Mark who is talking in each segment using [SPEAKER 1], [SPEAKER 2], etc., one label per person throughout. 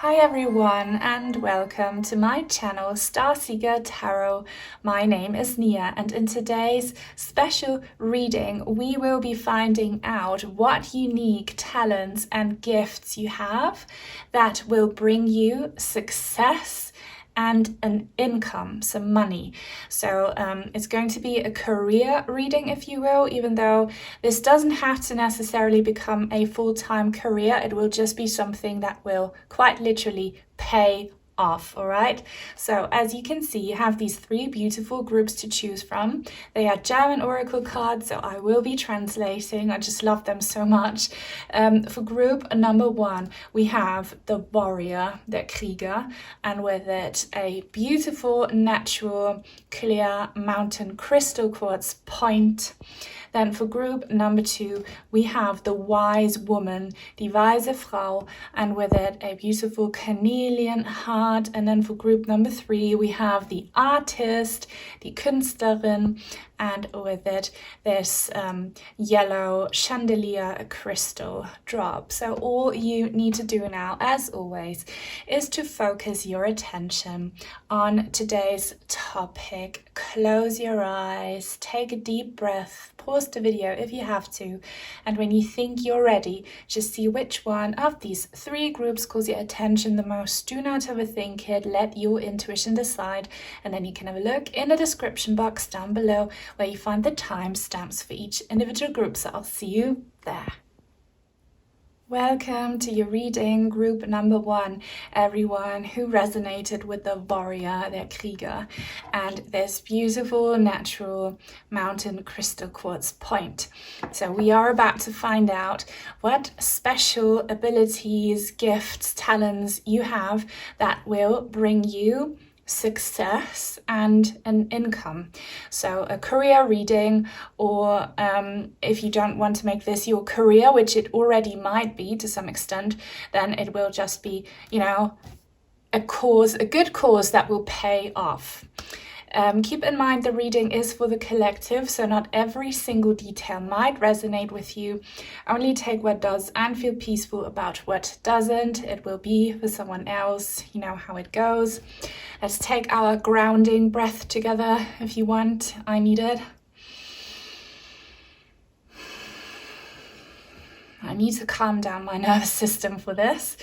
[SPEAKER 1] Hi everyone and welcome to my channel Starseeker Tarot. My name is Nia and in today's special reading we will be finding out what unique talents and gifts you have that will bring you success and an income, some money. So it's going to be a career reading, if you will, even though this doesn't have to necessarily become a full-time career. It will just be something that will quite literally pay off. All right, so as you can see, you have these three beautiful groups to choose from. They are German oracle cards, so I will be translating. I just love them so much. For group number one, we have the warrior, the Krieger, and with it a beautiful natural clear mountain crystal quartz point. Then for group number two, we have the wise woman, die weise Frau, and with it a beautiful Carnelian heart. And then for group number three, we have the artist, die Künstlerin, and with it this yellow chandelier crystal drop. So all you need to do now, as always, is to focus your attention on today's topic. Close your eyes, take a deep breath, pause the video if you have to, and when you think you're ready, just see which one of these three groups calls your attention the most. Do not overthink it, let your intuition decide, and then you can have a look in the description box down below where you find the timestamps for each individual group, so I'll see you there. Welcome to your reading, group number one, everyone who resonated with the warrior, the Krieger, and this beautiful natural mountain crystal quartz point. So we are about to find out what special abilities, gifts, talents you have that will bring you success and an income. So a career reading, or if you don't want to make this your career, which it already might be to some extent, then it will just be, a good cause that will pay off. Keep in mind the reading is for the collective, so not every single detail might resonate with you. Only take what does and feel peaceful about what doesn't. It will be for someone else. You know how it goes. Let's take our grounding breath together if you want. I need it. I need to calm down my nervous system for this.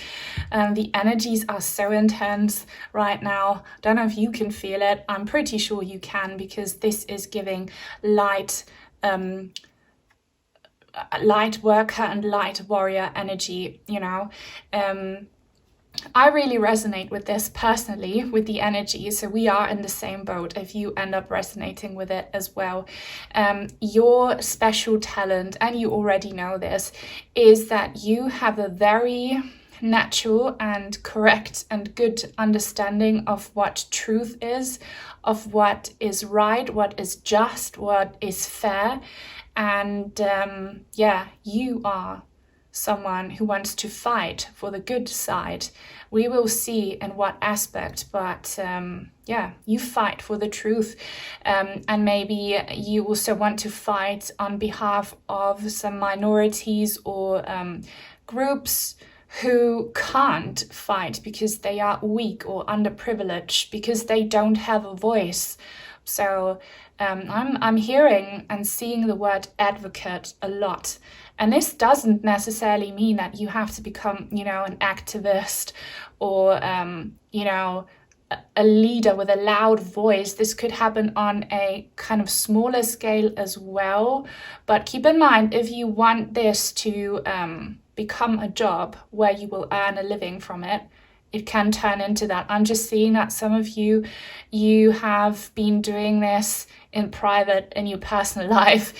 [SPEAKER 1] The energies are so intense right now. Don't know if you can feel it. I'm pretty sure you can, because this is giving light worker and light warrior energy, I really resonate with this personally, with the energy, so we are in the same boat if you end up resonating with it as well. Your special talent, and you already know this, is that you have a very natural and correct and good understanding of what truth is, of what is right, what is just, what is fair, and you are someone who wants to fight for the good side. We will see in what aspect, but you fight for the truth, and maybe you also want to fight on behalf of some minorities or groups who can't fight because they are weak or underprivileged, because they don't have a voice. So I'm hearing and seeing the word advocate a lot. And this doesn't necessarily mean that you have to become, an activist or, a leader with a loud voice. This could happen on a kind of smaller scale as well. But keep in mind, if you want this to become a job where you will earn a living from it, it can turn into that. I'm just seeing that some of you have been doing this in private, in your personal life.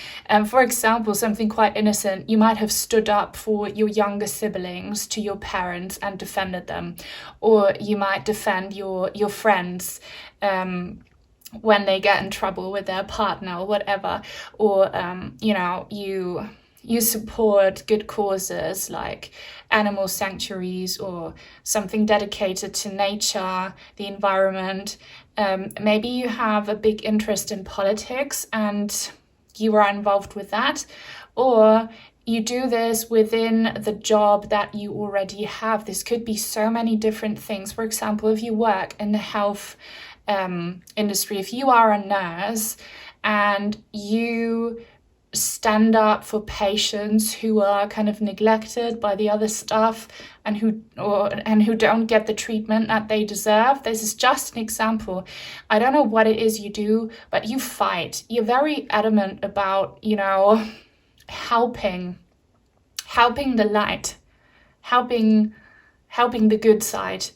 [SPEAKER 1] For example, something quite innocent, you might have stood up for your younger siblings to your parents and defended them, or you might defend your friends when they get in trouble with their partner or whatever, or you support good causes like animal sanctuaries or something dedicated to nature, the environment. Maybe you have a big interest in politics and you are involved with that, or you do this within the job that you already have. This could be so many different things. For example, if you work in the health industry, if you are a nurse and you stand up for patients who are kind of neglected by the other staff and who don't get the treatment that they deserve. This is just an example. I don't know what it is you do, but you fight. You're very adamant about, you know, helping the light, helping the good side.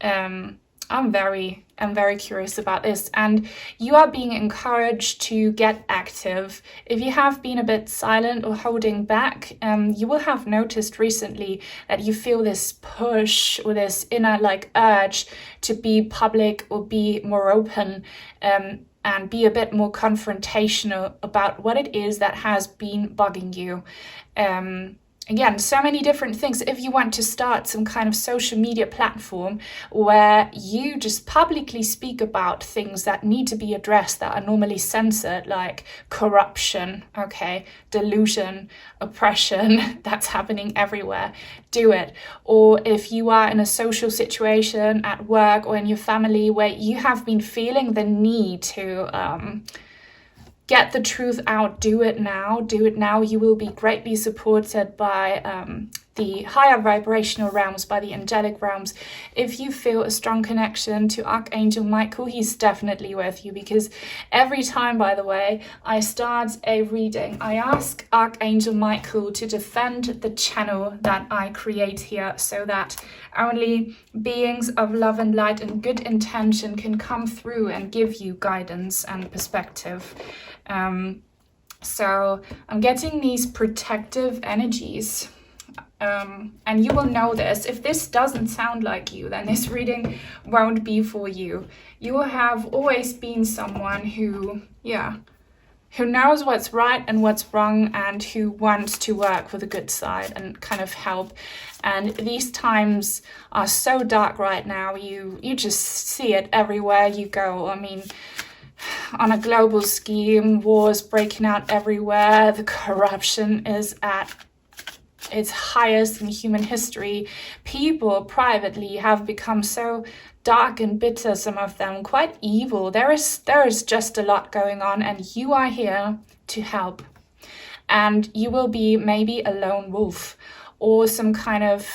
[SPEAKER 1] I'm very curious about this, and you are being encouraged to get active. If you have been a bit silent or holding back, you will have noticed recently that you feel this push or this inner like urge to be public or be more open, and be a bit more confrontational about what it is that has been bugging you. Again, so many different things. If you want to start some kind of social media platform where you just publicly speak about things that need to be addressed that are normally censored, like corruption, okay, delusion, oppression, that's happening everywhere, do it. Or if you are in a social situation at work or in your family where you have been feeling the need to get the truth out, do it now. Do it now. You will be greatly supported by the higher vibrational realms, by the angelic realms. If you feel a strong connection to Archangel Michael, he's definitely with you, because every time, by the way, I start a reading, I ask Archangel Michael to defend the channel that I create here so that only beings of love and light and good intention can come through and give you guidance and perspective. So I'm getting these protective energies, and you will know this. If this doesn't sound like you, then this reading won't be for you. You will have always been someone who knows what's right and what's wrong, and who wants to work for the good side and kind of help. And these times are so dark right now. You just see it everywhere you go. I mean, on a global scheme, wars breaking out everywhere. The corruption is at its highest in human history. People privately have become so dark and bitter, some of them quite evil. There is just a lot going on, and you are here to help. And you will be maybe a lone wolf or some kind of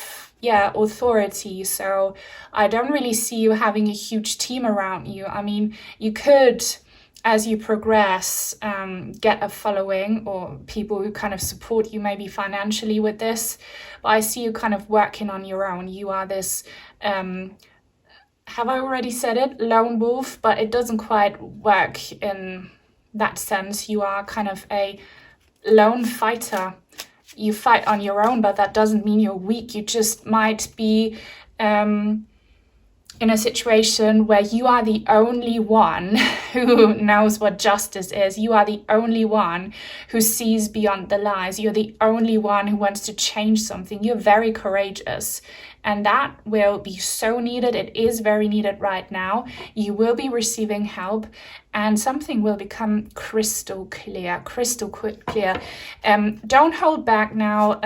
[SPEAKER 1] authority. So I don't really see you having a huge team around you. I mean, you could, as you progress, get a following or people who kind of support you maybe financially with this. But I see you kind of working on your own. You are this, have I already said it? Lone wolf, but it doesn't quite work in that sense. You are kind of a lone fighter. You fight on your own, but that doesn't mean you're weak. You just might be in a situation where you are the only one who knows what justice is. You are the only one who sees beyond the lies. You're the only one who wants to change something. You're very courageous. And that will be so needed. It is very needed right now. You will be receiving help, and something will become crystal clear. Don't hold back now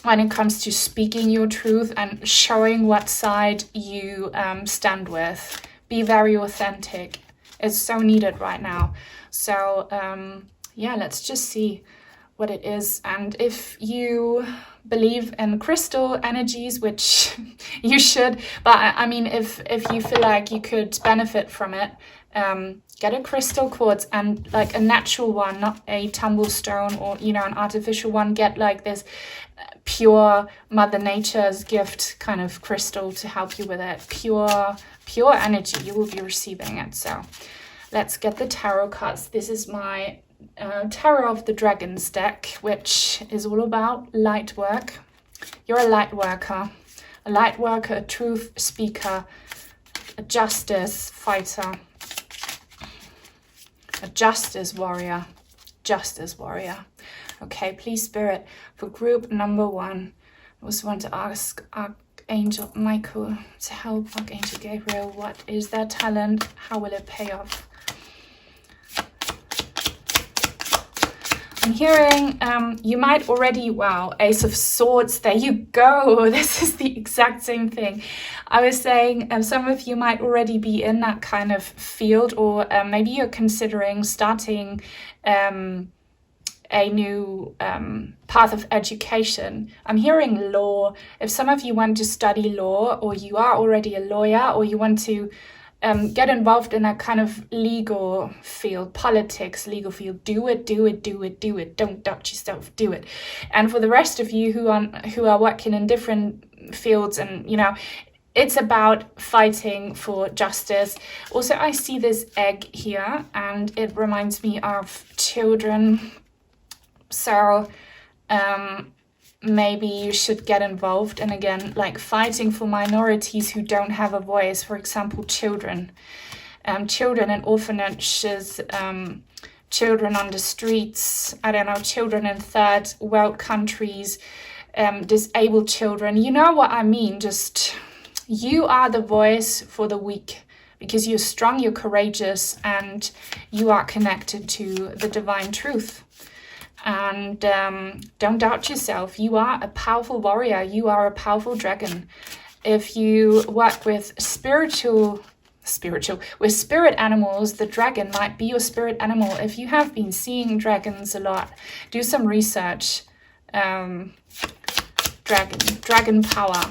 [SPEAKER 1] when it comes to speaking your truth and showing what side you stand with. Be very authentic. It's so needed right now. So let's just see what it is. And if you believe in crystal energies, which you should, but I mean, if you feel like you could benefit from it, get a crystal quartz, and like a natural one, not a tumble stone or an artificial one. Get like this pure Mother Nature's gift kind of crystal to help you with it. Pure energy, you will be receiving it. So let's get the tarot cards. This is my Tarot of the Dragons deck, which is all about light work. You're a light worker, a truth speaker, a justice fighter, a justice warrior. Okay, please, Spirit, for group number 1, I also want to ask Archangel Michael to help Archangel Gabriel. What is their talent? How will it pay off? I'm hearing you might already, wow, Ace of Swords, there you go. This is the exact same thing. I was saying some of you might already be in that kind of field, or maybe you're considering starting a new path of education. I'm hearing law. If some of you want to study law, or you are already a lawyer, or you want to get involved in that kind of legal field, politics, legal field, do it, do it, do it, do it. Don't doubt yourself, do it. And for the rest of you who are working in different fields, and you know, it's about fighting for justice. Also, I see this egg here, and it reminds me of children. So maybe you should get involved, and again, like fighting for minorities who don't have a voice, for example, children in orphanages, children on the streets, I don't know, children in third world countries, disabled children, you know what I mean. Just, you are the voice for the weak, because you're strong, you're courageous, and you are connected to the divine truth. And don't doubt yourself. You are a powerful warrior. You are a powerful dragon. If you work with with spirit animals, the dragon might be your spirit animal. If you have been seeing dragons a lot, do some research. Dragon power.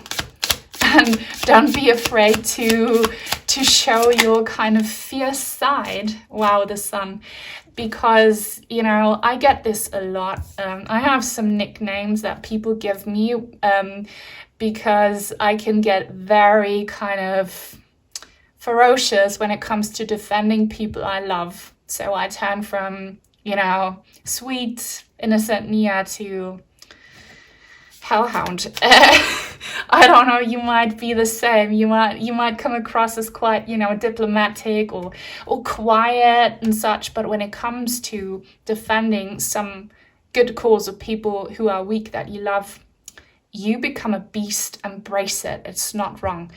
[SPEAKER 1] And don't be afraid to show your kind of fierce side. Wow, the sun. Because, you know, I get this a lot. I have some nicknames that people give me because I can get very kind of ferocious when it comes to defending people I love. So I turn from, you know, sweet, innocent Nia to hellhound. I don't know, you might be the same. You might come across as quite, you know, diplomatic or quiet and such, but when it comes to defending some good cause of people who are weak that you love, you become a beast. Embrace it. It's not wrong.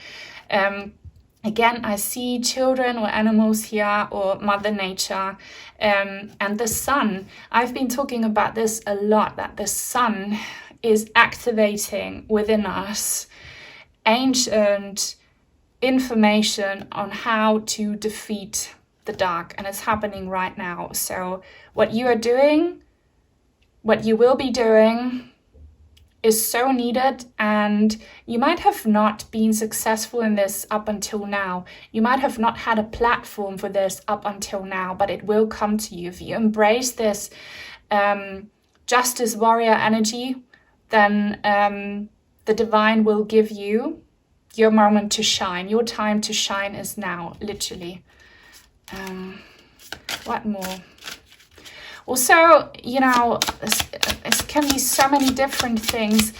[SPEAKER 1] Again, I see children or animals here, or Mother Nature, and the sun. I've been talking about this a lot, that the sun is activating within us ancient information on how to defeat the dark, and it's happening right now. So what you are doing, what you will be doing, is so needed, and you might have not been successful in this up until now. You might have not had a platform for this up until now, but it will come to you. If you embrace this justice warrior energy, then the divine will give you your moment to shine. Your time to shine is now, literally. What more? Also, you know, it can be so many different things.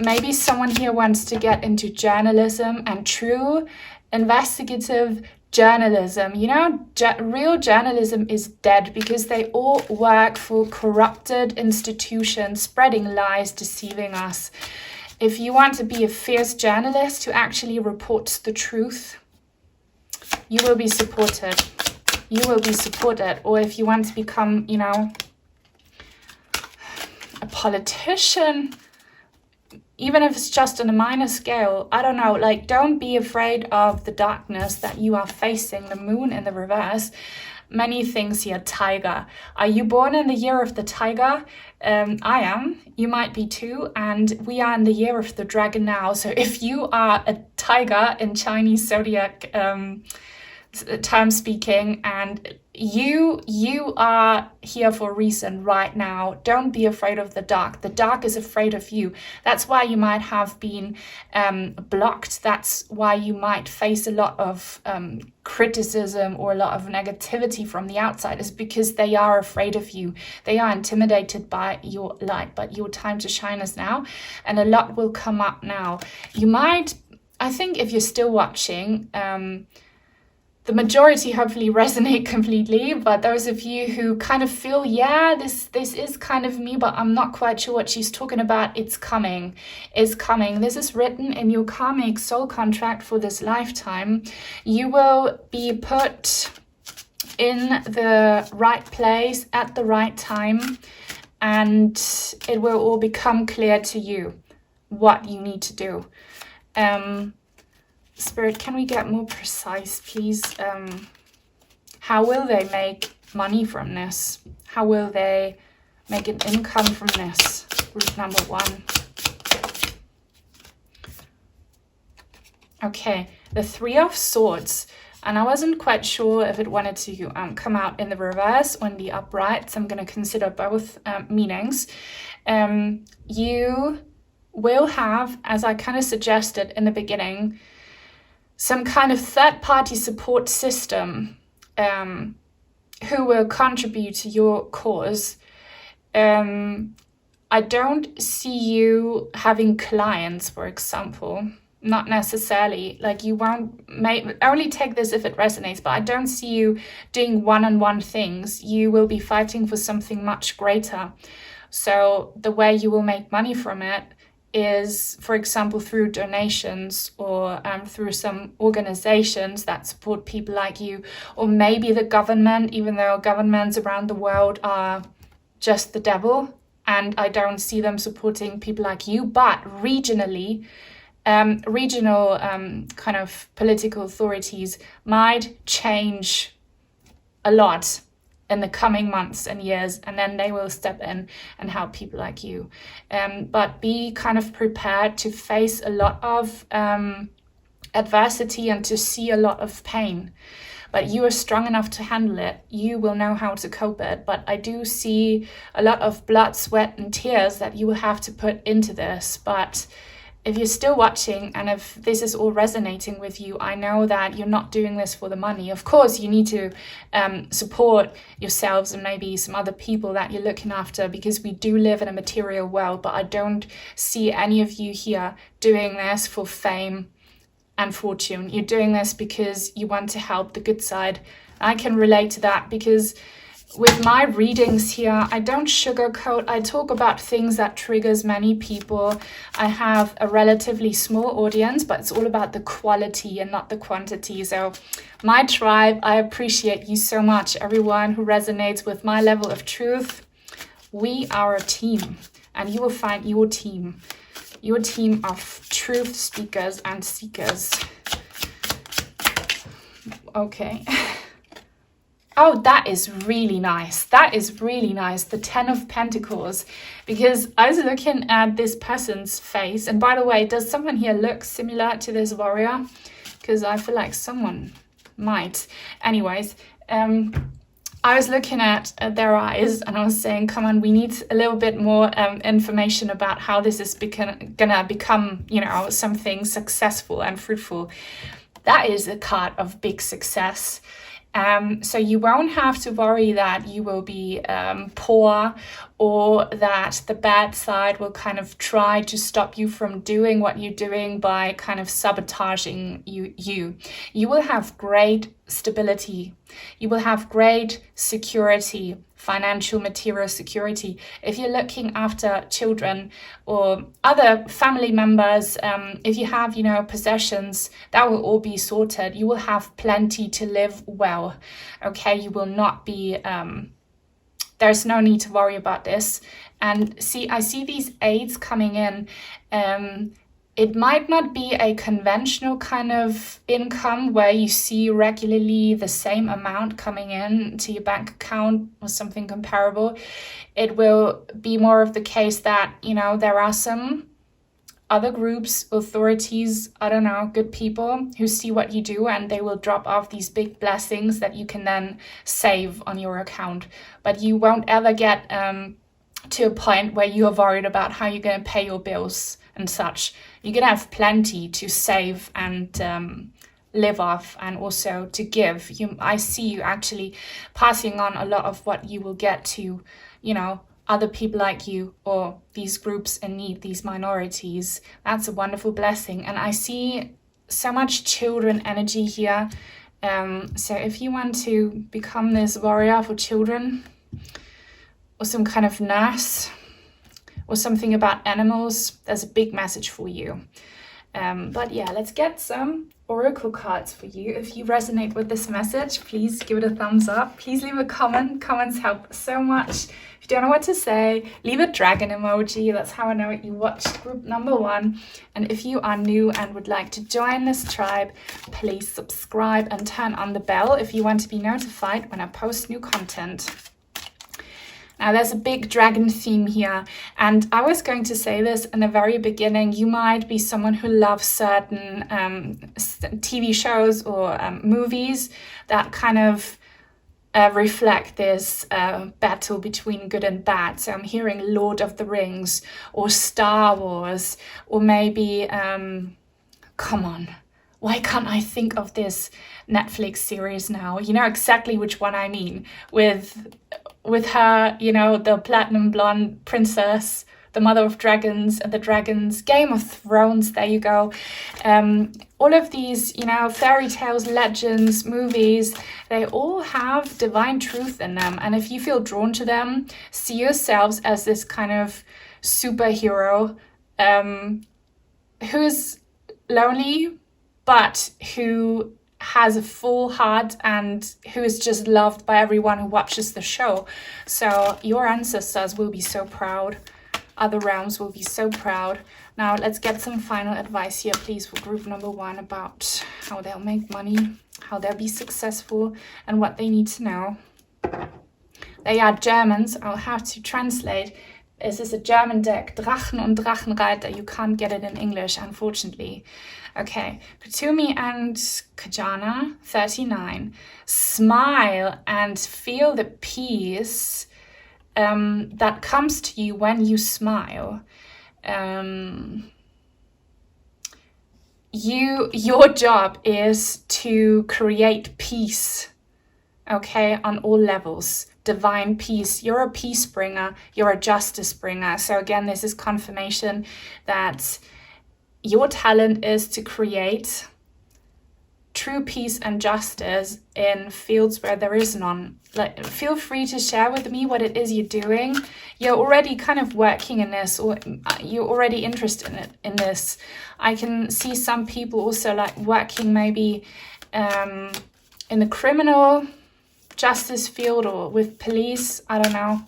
[SPEAKER 1] Maybe someone here wants to get into journalism and true investigative journalism. You know, real journalism is dead because they all work for corrupted institutions, spreading lies, deceiving us. If you want to be a fierce journalist who actually reports the truth, you will be supported. You will be supported. Or if you want to become, you know, a politician, even if it's just on a minor scale, I don't know, like, don't be afraid of the darkness that you are facing. The moon in the reverse. Many things here. Tiger. Are you born in the year of the tiger? I am. You might be too. And we are in the year of the dragon now. So if you are a tiger in Chinese zodiac term speaking, and you are here for a reason right now. Don't be afraid of the dark. The dark is afraid of you. That's why you might have been blocked. That's why you might face a lot of criticism or a lot of negativity from the outside, is because they are afraid of you. They are intimidated by your light, but your time to shine is now, and a lot will come up now. You might, I think if you're still watching, the majority hopefully resonate completely, but those of you who kind of feel, yeah, this is kind of me, but I'm not quite sure what she's talking about, it's coming. This is written in your karmic soul contract for this lifetime. You will be put in the right place at the right time, and it will all become clear to you what you need to do. Spirit, can we get more precise, please? How will they make money from this? How will they make an income from this? Group number 1. Okay, the 3 of Swords. And I wasn't quite sure if it wanted to come out in the reverse or in the upright, so I'm going to consider both meanings. You will have, as I kind of suggested in the beginning, some kind of third-party support system who will contribute to your cause. I don't see you having clients, for example. Not necessarily. Like, you won't only take this if it resonates, but I don't see you doing one-on-one things. You will be fighting for something much greater. So the way you will make money from it is, for example, through donations or through some organizations that support people like you, or maybe the government, even though governments around the world are just the devil, and I don't see them supporting people like you, but regionally, regional kind of political authorities might change a lot in the coming months and years, and then they will step in and help people like you. But be kind of prepared to face a lot of adversity and to see a lot of pain. But you are strong enough to handle it. You will know how to cope it. But I do see a lot of blood, sweat, and tears that you will have to put into this. But if you're still watching and if this is all resonating with you, I know that you're not doing this for the money. Of course, you need to support yourselves and maybe some other people that you're looking after, because we do live in a material world, but I don't see any of you here doing this for fame and fortune. You're doing this because you want to help the good side. I can relate to that because with my readings here, I don't sugarcoat. I talk about things that triggers many people. I have a relatively small audience, but it's all about the quality and not the quantity. So my tribe, I appreciate you so much. Everyone who resonates with my level of truth, we are a team, and you will find your team of truth speakers and seekers. Okay. Oh, that is really nice. That is really nice. The 10 of Pentacles. Because I was looking at this person's face. And by the way, does someone here look similar to this warrior? Because I feel like someone might. Anyways, I was looking at their eyes and I was saying, come on, we need a little bit more information about how this is gonna become, you know, something successful and fruitful. That is a card of big success. So you won't have to worry that you will be poor, or that the bad side will kind of try to stop you from doing what you're doing by kind of sabotaging you. You will have great stability. You will have great security, financial, material security. If you're looking after children or other family members, if you have, you know, possessions, that will all be sorted. You will have plenty to live well. Okay, you will not be, there's no need to worry about this. And see, I see these aids coming in. It might not be a conventional kind of income where you see regularly the same amount coming in to your bank account or something comparable. It will be more of the case that, you know, there are some other groups, authorities, I don't know, good people who see what you do, and they will drop off these big blessings that you can then save on your account. But you won't ever get to a point where you are worried about how you're going to pay your bills and such. You're going to have plenty to save and live off, and also to give. I see you actually passing on a lot of what you will get to, you know, other people like you, or these groups in need, these minorities. That's a wonderful blessing. And I see so much children energy here. So if you want to become this warrior for children, or some kind of nurse, or something about animals, there's a big message for you. But yeah, let's get some oracle cards for you. If you resonate with this message, please give it a thumbs up. Please leave a comment. Comments help so much. If you don't know what to say, leave a dragon emoji. That's how I know you watched group number 1. And if you are new and would like to join this tribe, please subscribe and turn on the bell if you want to be notified when I post new content. Now there's a big dragon theme here, and I was going to say this in the very beginning. You might be someone who loves certain TV shows or movies that kind of reflect this battle between good and bad. So I'm hearing Lord of the Rings or Star Wars, or maybe, come on, why can't I think of this Netflix series now? You know exactly which one I mean, with her, you know, the platinum blonde princess, the mother of dragons and the dragons, Game of Thrones, there you go. All of these, you know, fairy tales, legends, movies, they all have divine truth in them. And if you feel drawn to them, see yourselves as this kind of superhero who is lonely, but who has a full heart and who is just loved by everyone who watches the show. So your ancestors will be so proud. Other realms will be so proud. Now let's get some final advice here, please, for group number 1 about how they'll make money, how they'll be successful, and what they need to know. They are Germans. I'll have to translate. This is a German deck, Drachen und Drachenreiter. You can't get it in English, unfortunately. Okay, Patumi and Kajana, 39. Smile and feel the peace that comes to you when you smile. Your job is to create peace, okay, on all levels. Divine peace. You're a peace bringer. You're a justice bringer. So again, this is confirmation that your talent is to create true peace and justice in fields where there is none. Like, feel free to share with me what it is you're doing. You're already kind of working in this, or you're already interested in this. I can see some people also like working maybe in the criminal justice field or with police. I don't know.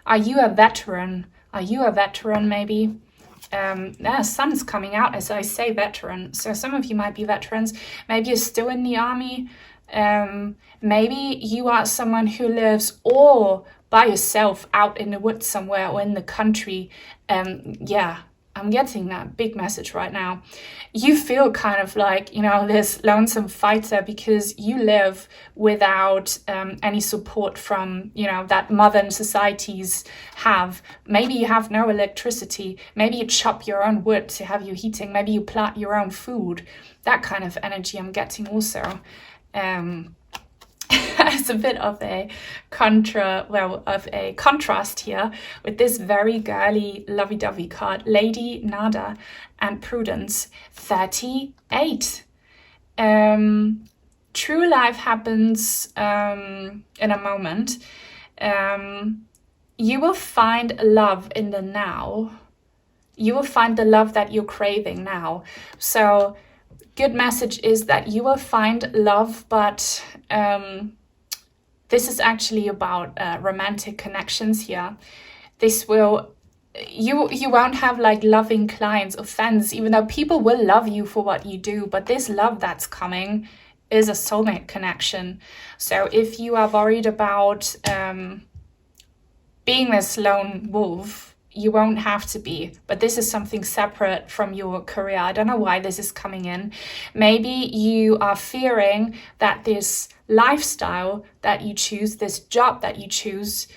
[SPEAKER 1] Are you a veteran? Are you a veteran maybe? Sun's coming out as I say veteran. So some of you might be veterans. Maybe you're still in the army. Maybe you are someone who lives all by yourself out in the woods somewhere or in the country. Yeah, I'm getting that big message right now. You feel kind of like, you know, this lonesome fighter because you live without any support from, you know, that modern societies have. Maybe you have no electricity. Maybe you chop your own wood to have your heating. Maybe you plant your own food. That kind of energy I'm getting also. It's a bit of a contrast here with this very girly, lovey-dovey card, Lady Nada and Prudence, 38. True life happens in a moment. You will find love in the now. You will find the love that you're craving now. So good message is that you will find love, but this is actually about romantic connections here. This will, you won't have like loving clients or fans, even though people will love you for what you do, but this love that's coming is a soulmate connection. So if you are worried about being this lone wolf, you won't have to be, but this is something separate from your career. I don't know why this is coming in. Maybe you are fearing that this lifestyle that you choose, this job that you choose,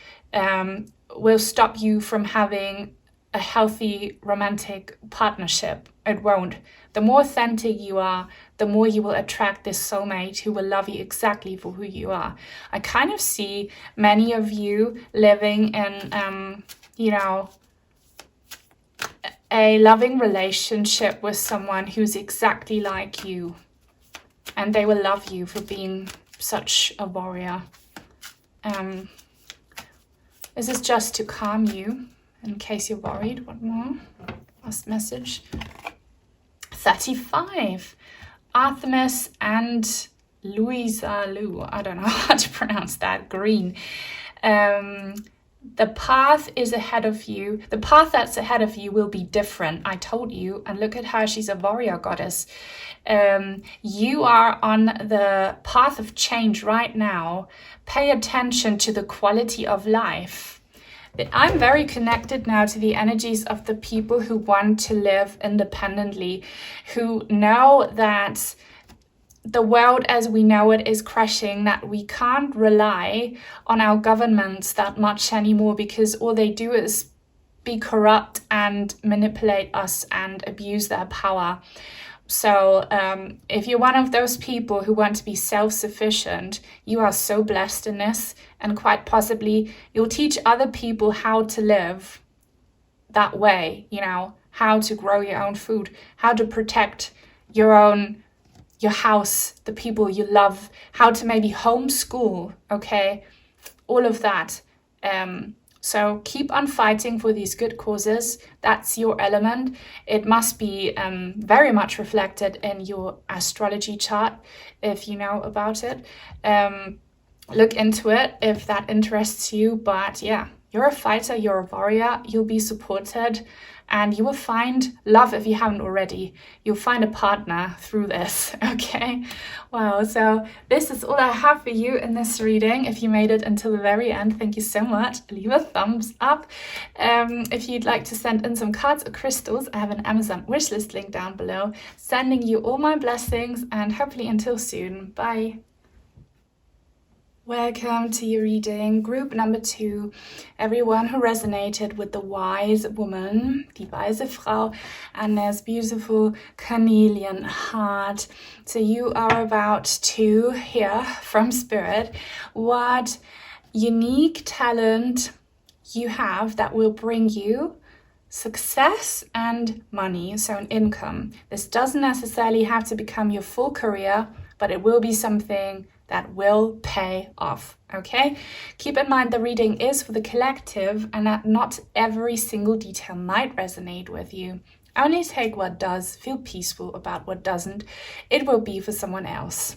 [SPEAKER 1] will stop you from having a healthy romantic partnership. It won't. The more authentic you are, the more you will attract this soulmate who will love you exactly for who you are. I kind of see many of you living in, you know, a loving relationship with someone who's exactly like you, and they will love you for being such a warrior. This is just to calm you in case you're worried. What more? Last message. 35. Artemis and Louisa Lou, I don't know how to pronounce that, green. The path is ahead of you. The path that's ahead of you will be different. I told you, and look at her, she's a warrior goddess. You are on the path of change right now. Pay attention to the quality of life. I'm very connected now to the energies of the people who want to live independently, who know that the world as we know it is crashing, that we can't rely on our governments that much anymore because all they do is be corrupt and manipulate us and abuse their power. So if you're one of those people who want to be self-sufficient, you are so blessed in this, and quite possibly you'll teach other people how to live that way, you know, how to grow your own food, how to protect your house, the people you love, how to maybe homeschool, okay? All of that. So keep on fighting for these good causes. That's your element. It must be very much reflected in your astrology chart, if you know about it. Look into it if that interests you. But yeah, you're a fighter, you're a warrior, you'll be supported. And you will find love if you haven't already. You'll find a partner through this, okay? Wow, so this is all I have for you in this reading. If you made it until the very end, thank you so much. Leave a thumbs up. If you'd like to send in some cards or crystals, I have an Amazon wishlist link down below. Sending you all my blessings, and hopefully until soon. Bye. Welcome to your reading, group number 2. Everyone who resonated with the wise woman, die weise Frau, and this beautiful Carnelian heart. So you are about to hear from Spirit what unique talent you have that will bring you success and money, so an income. This doesn't necessarily have to become your full career, but it will be something that will pay off, okay? Keep in mind the reading is for the collective and that not every single detail might resonate with you. Only take what does, feel peaceful about what doesn't. It will be for someone else.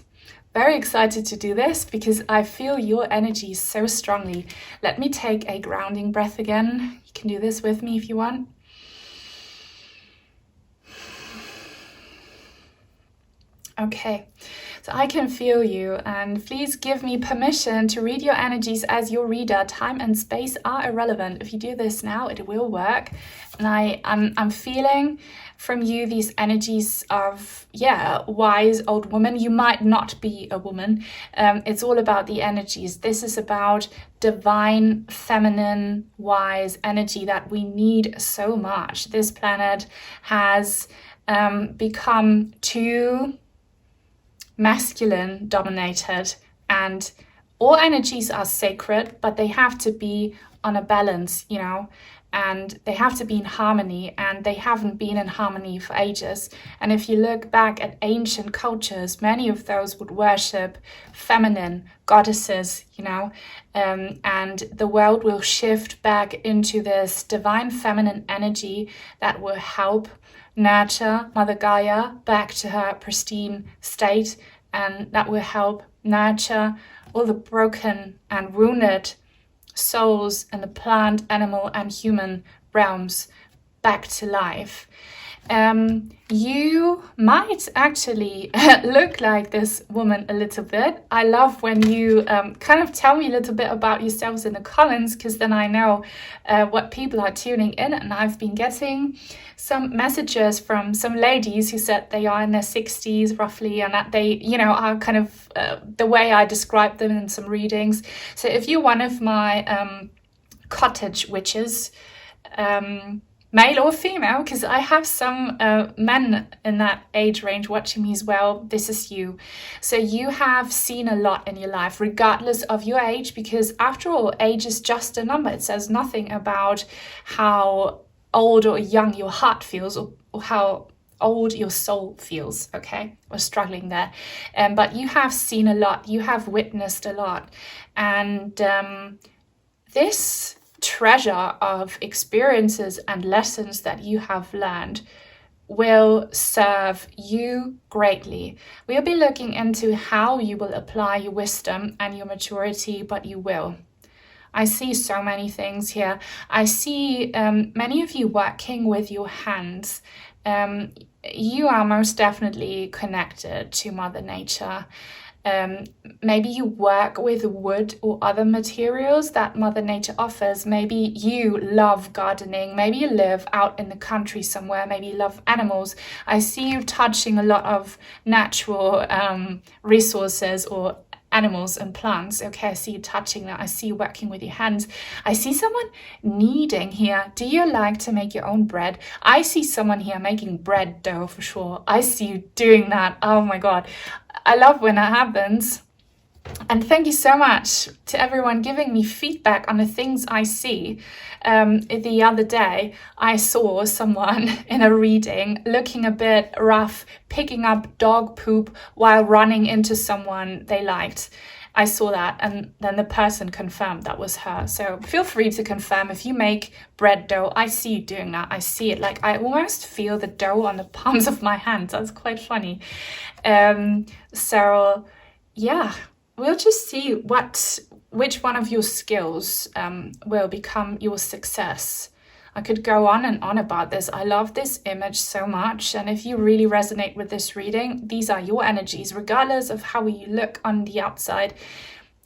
[SPEAKER 1] Very excited to do this because I feel your energy so strongly. Let me take a grounding breath again. You can do this with me if you want. Okay, so I can feel you, and please give me permission to read your energies as your reader. Time and space are irrelevant. If you do this now, it will work. And I'm feeling from you these energies of, wise old woman. You might not be a woman. It's all about the energies. This is about divine, feminine, wise energy that we need so much. This planet has become too masculine dominated, and all energies are sacred, but they have to be on a balance, you know, and they have to be in harmony, and they haven't been in harmony for ages. And if you look back at ancient cultures, many of those would worship feminine goddesses, you know, and the world will shift back into this divine feminine energy that will help nurture Mother Gaia back to her pristine state, and that will help nurture all the broken and wounded souls in the plant, animal, and human realms back to life. You might actually look like this woman a little bit. I love when you kind of tell me a little bit about yourselves in the comments, because then I know what people are tuning in. And I've been getting some messages from some ladies who said they are in their 60s roughly, and that they, you know, are kind of the way I describe them in some readings. So if you're one of my cottage witches, male or female, because I have some men in that age range watching me as well, this is you. So you have seen a lot in your life, regardless of your age, because after all, age is just a number. It says nothing about how old or young your heart feels, or how old your soul feels, okay? We're struggling there. But you have seen a lot, you have witnessed a lot. And this treasure of experiences and lessons that you have learned will serve you greatly. We'll be looking into how you will apply your wisdom and your maturity, but you will. I see so many things here. I see many of you working with your hands. You are most definitely connected to Mother Nature. Maybe you work with wood or other materials that Mother Nature offers. Maybe you love gardening. Maybe you live out in the country somewhere. Maybe you love animals. I see you touching a lot of natural resources or animals and plants. Okay, I see you touching that. I see you working with your hands. I see someone kneading here. Do you like to make your own bread? I see someone here making bread dough for sure. I see you doing that. Oh my God. I love when that happens. And thank you so much to everyone giving me feedback on the things I see. The other day, I saw someone in a reading looking a bit rough, picking up dog poop while running into someone they liked. I saw that, and then the person confirmed that was her. So feel free to confirm if you make bread dough. I see you doing that. I see it. Like, I almost feel the dough on the palms of my hands. That's quite funny. So yeah, we'll just see which one of your skills will become your success. I could go on and on about this. I love this image so much. And if you really resonate with this reading, these are your energies, regardless of how you look on the outside.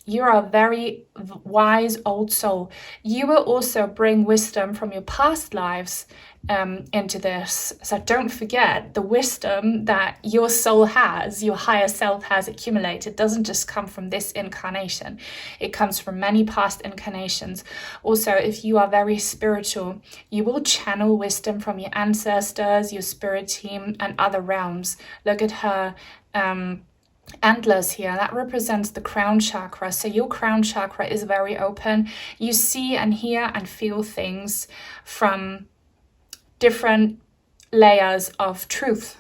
[SPEAKER 1] You're a very wise old soul. You will also bring wisdom from your past lives into this. So don't forget, the wisdom that your soul has, your higher self has accumulated, doesn't just come from this incarnation. It comes from many past incarnations. Also, if you are very spiritual, you will channel wisdom from your ancestors, your spirit team, and other realms. Look at her antlers here. That represents the crown chakra. So your crown chakra is very open. You see and hear and feel things from different layers of truth.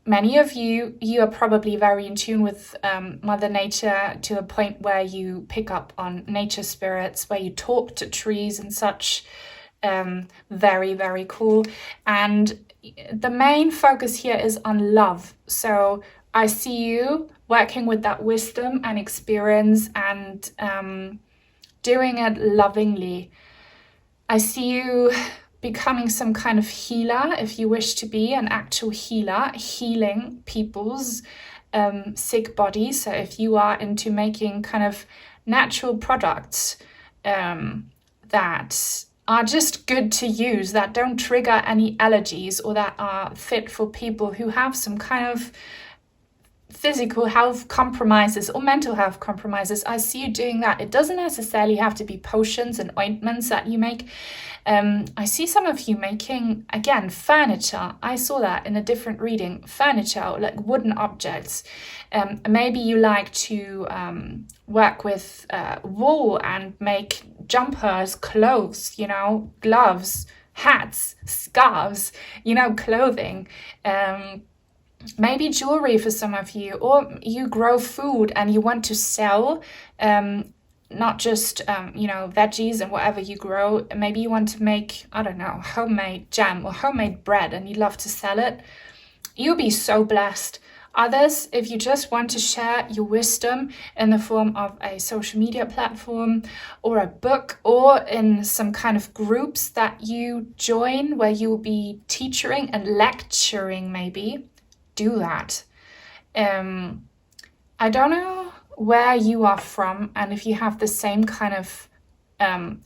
[SPEAKER 1] Many of you are probably very in tune with Mother Nature to a point where you pick up on nature spirits, where you talk to trees and such. Very, very cool. And the main focus here is on love. So I see you working with that wisdom and experience and doing it lovingly. I see you becoming some kind of healer, if you wish to be an actual healer, healing people's sick bodies. So if you are into making kind of natural products that are just good to use, that don't trigger any allergies, or that are fit for people who have some kind of physical health compromises or mental health compromises, I see you doing that. It doesn't necessarily have to be potions and ointments that you make. I see some of you making, again, furniture. I saw that in a different reading. Furniture, like wooden objects. Maybe you like to work with wool and make jumpers, clothes, gloves, hats, scarves, clothing. Maybe jewelry for some of you, or you grow food and you want to sell not just, veggies and whatever you grow. Maybe you want to make, I don't know, homemade jam or homemade bread and you love to sell it. You'll be so blessed. Others, if you just want to share your wisdom in the form of a social media platform or a book or in some kind of groups that you join where you'll be teaching and lecturing maybe, do that. I don't know where you are from and if you have the same kind of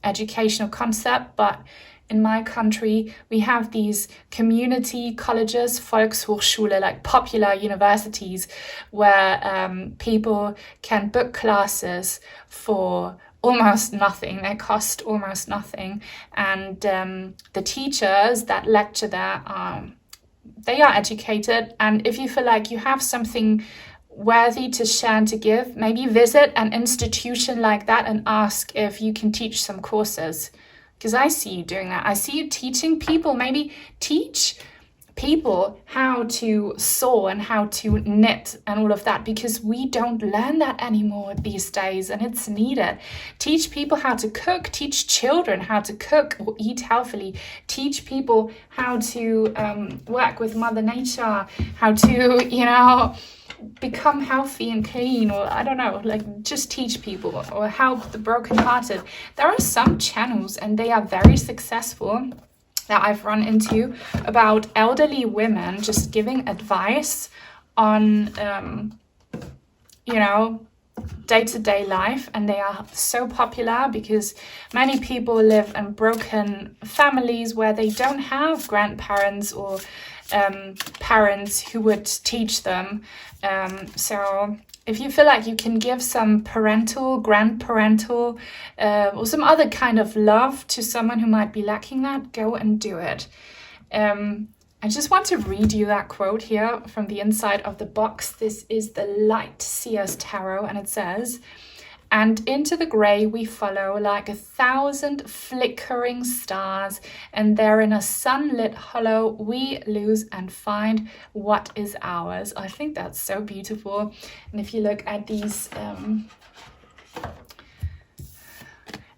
[SPEAKER 1] educational concept, but in my country, we have these community colleges, Volkshochschule, like popular universities, where people can book classes for almost nothing. They cost almost nothing. And the teachers that lecture there they are educated. And if you feel like you have something worthy to share and to give, maybe visit an institution like that and ask if you can teach some courses. Because I see you doing that. I see you teaching people. Maybe teach people how to sew and how to knit and all of that, because we don't learn that anymore these days, and it's needed. Teach people how to cook, teach children how to cook or eat healthily, teach people how to work with Mother Nature, how to, you know, become healthy and clean, or I don't know, like just teach people or help the brokenhearted. There are some channels, and they are very successful, that I've run into, about elderly women just giving advice on, you know, day-to-day life, and they are so popular because many people live in broken families where they don't have grandparents or parents who would teach them. So if you feel like you can give some parental, grandparental, or some other kind of love to someone who might be lacking that, go and do it. I just want to read you that quote here from the inside of the box. This is the Light Seers Tarot, and it says, "And into the grey we follow like 1,000 flickering stars, and there in a sunlit hollow we lose and find what is ours." I think that's so beautiful. And if you look at these,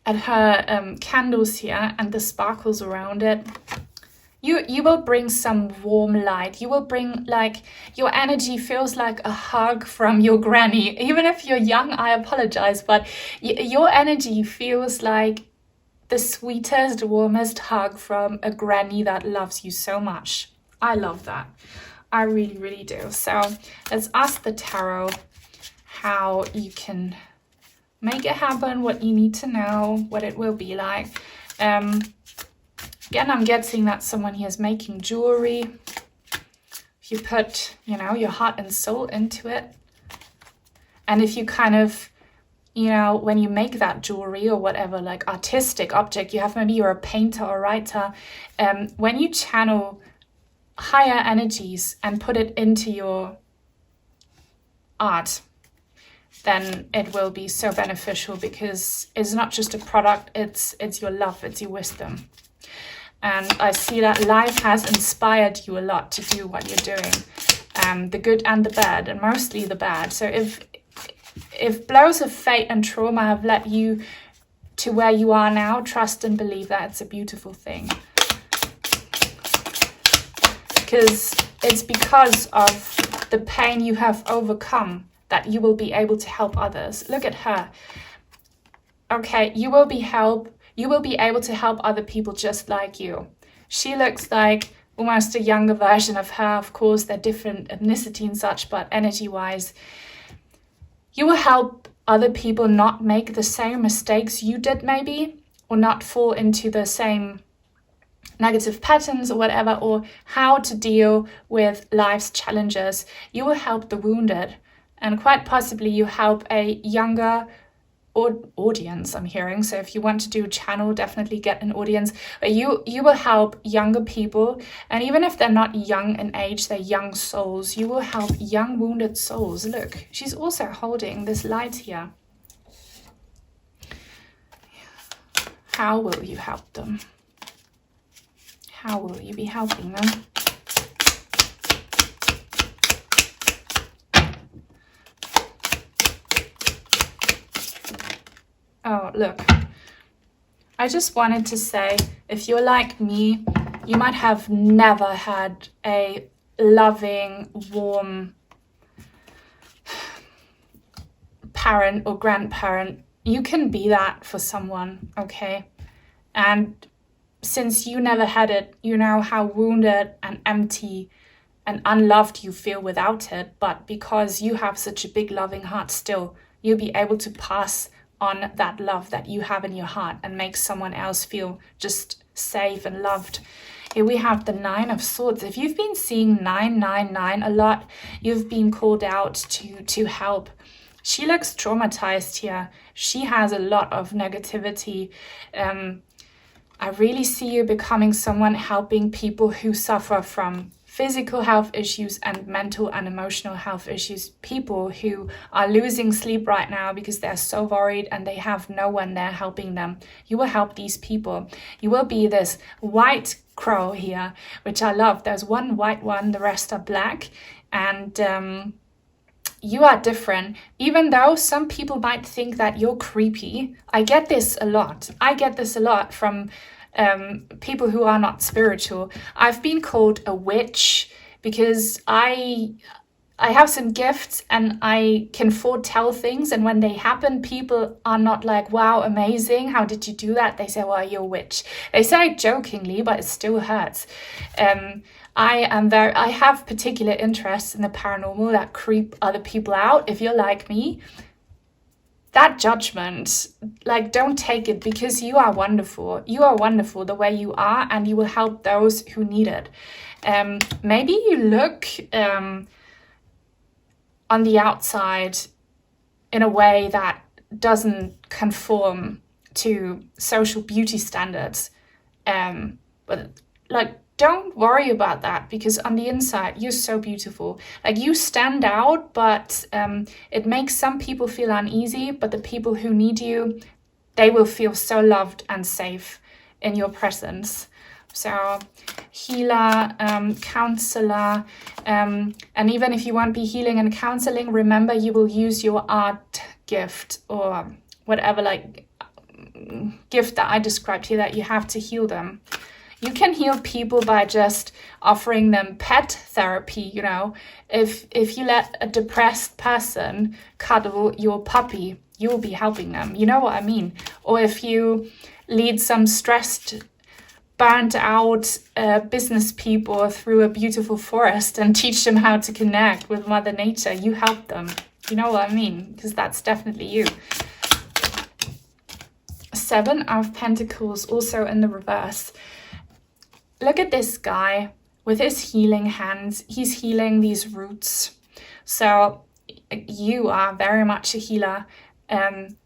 [SPEAKER 1] at her candles here and the sparkles around it, you will bring some warm light. You will bring, like, your energy feels like a hug from your granny. Even if you're young, I apologize, but your energy feels like the sweetest, warmest hug from a granny that loves you so much. I love that. I really, really do. So let's ask the tarot how you can make it happen, what you need to know, what it will be like. Again, I'm getting that someone here is making jewelry. If you put, you know, your heart and soul into it, and if you kind of, you know, when you make that jewelry or whatever, like artistic object you have, maybe you're a painter or writer, when you channel higher energies and put it into your art, then it will be so beneficial, because it's not just a product, it's your love, it's your wisdom. And I see that life has inspired you a lot to do what you're doing, the good and the bad, and mostly the bad. So if blows of fate and trauma have led you to where you are now, trust and believe that it's a beautiful thing. Because it's because of the pain you have overcome that you will be able to help others. Look at her. Okay, you will be able to help other people just like you. She looks like almost a younger version of her. Of course, they're different ethnicity and such, but energy-wise, you will help other people not make the same mistakes you did maybe, or not fall into the same negative patterns or whatever, or how to deal with life's challenges. You will help the wounded, and quite possibly you help a younger audience, I'm hearing. So if you want to do a channel, definitely get an audience. But you will help younger people, and even if they're not young in age, they're young souls. You will help young wounded souls. Look, she's also holding this light here. How will you help them? How will you be helping them? Oh, look, I just wanted to say, if you're like me, you might have never had a loving, warm parent or grandparent. You can be that for someone, okay? And since you never had it, you know how wounded and empty and unloved you feel without it. But because you have such a big loving heart still, you'll be able to pass on that love that you have in your heart and make someone else feel just safe and loved. Here we have the 9 of Swords. If you've been seeing 999 a lot, you've been called out to help. She looks traumatized here. She has a lot of negativity. I really see you becoming someone helping people who suffer from physical health issues and mental and emotional health issues. People who are losing sleep right now because they're so worried and they have no one there helping them. You will help these people. You will be this white crow here, which I love. There's one white one, the rest are black, and you are different. Even though some people might think that you're creepy, I get this a lot. I get this a lot from people who are not spiritual. I've been called a witch because I have some gifts and I can foretell things, and when they happen, people are not like, wow, amazing, how did you do that? They say, well, you're a witch. They say it jokingly, but it still hurts. I have particular interests in the paranormal that creep other people out. If you're like me, that judgment, like, don't take it, because you are wonderful. You are wonderful the way you are, and you will help those who need it. Maybe you look on the outside in a way that doesn't conform to social beauty standards. But like, don't worry about that, because on the inside, you're so beautiful. Like, you stand out, but it makes some people feel uneasy, but the people who need you, they will feel so loved and safe in your presence. So healer, counselor, and even if you won't be healing and counseling, remember you will use your art gift or whatever, like, gift that I described here, that you have to heal them. You can heal people by just offering them pet therapy, you know. If you let a depressed person cuddle your puppy, you will be helping them. You know what I mean? Or if you lead some stressed, burnt out business people through a beautiful forest and teach them how to connect with Mother Nature, you help them. You know what I mean? Because that's definitely you. 7 of Pentacles, also in the reverse. Look at this guy with his healing hands. He's healing these roots. So you are very much a healer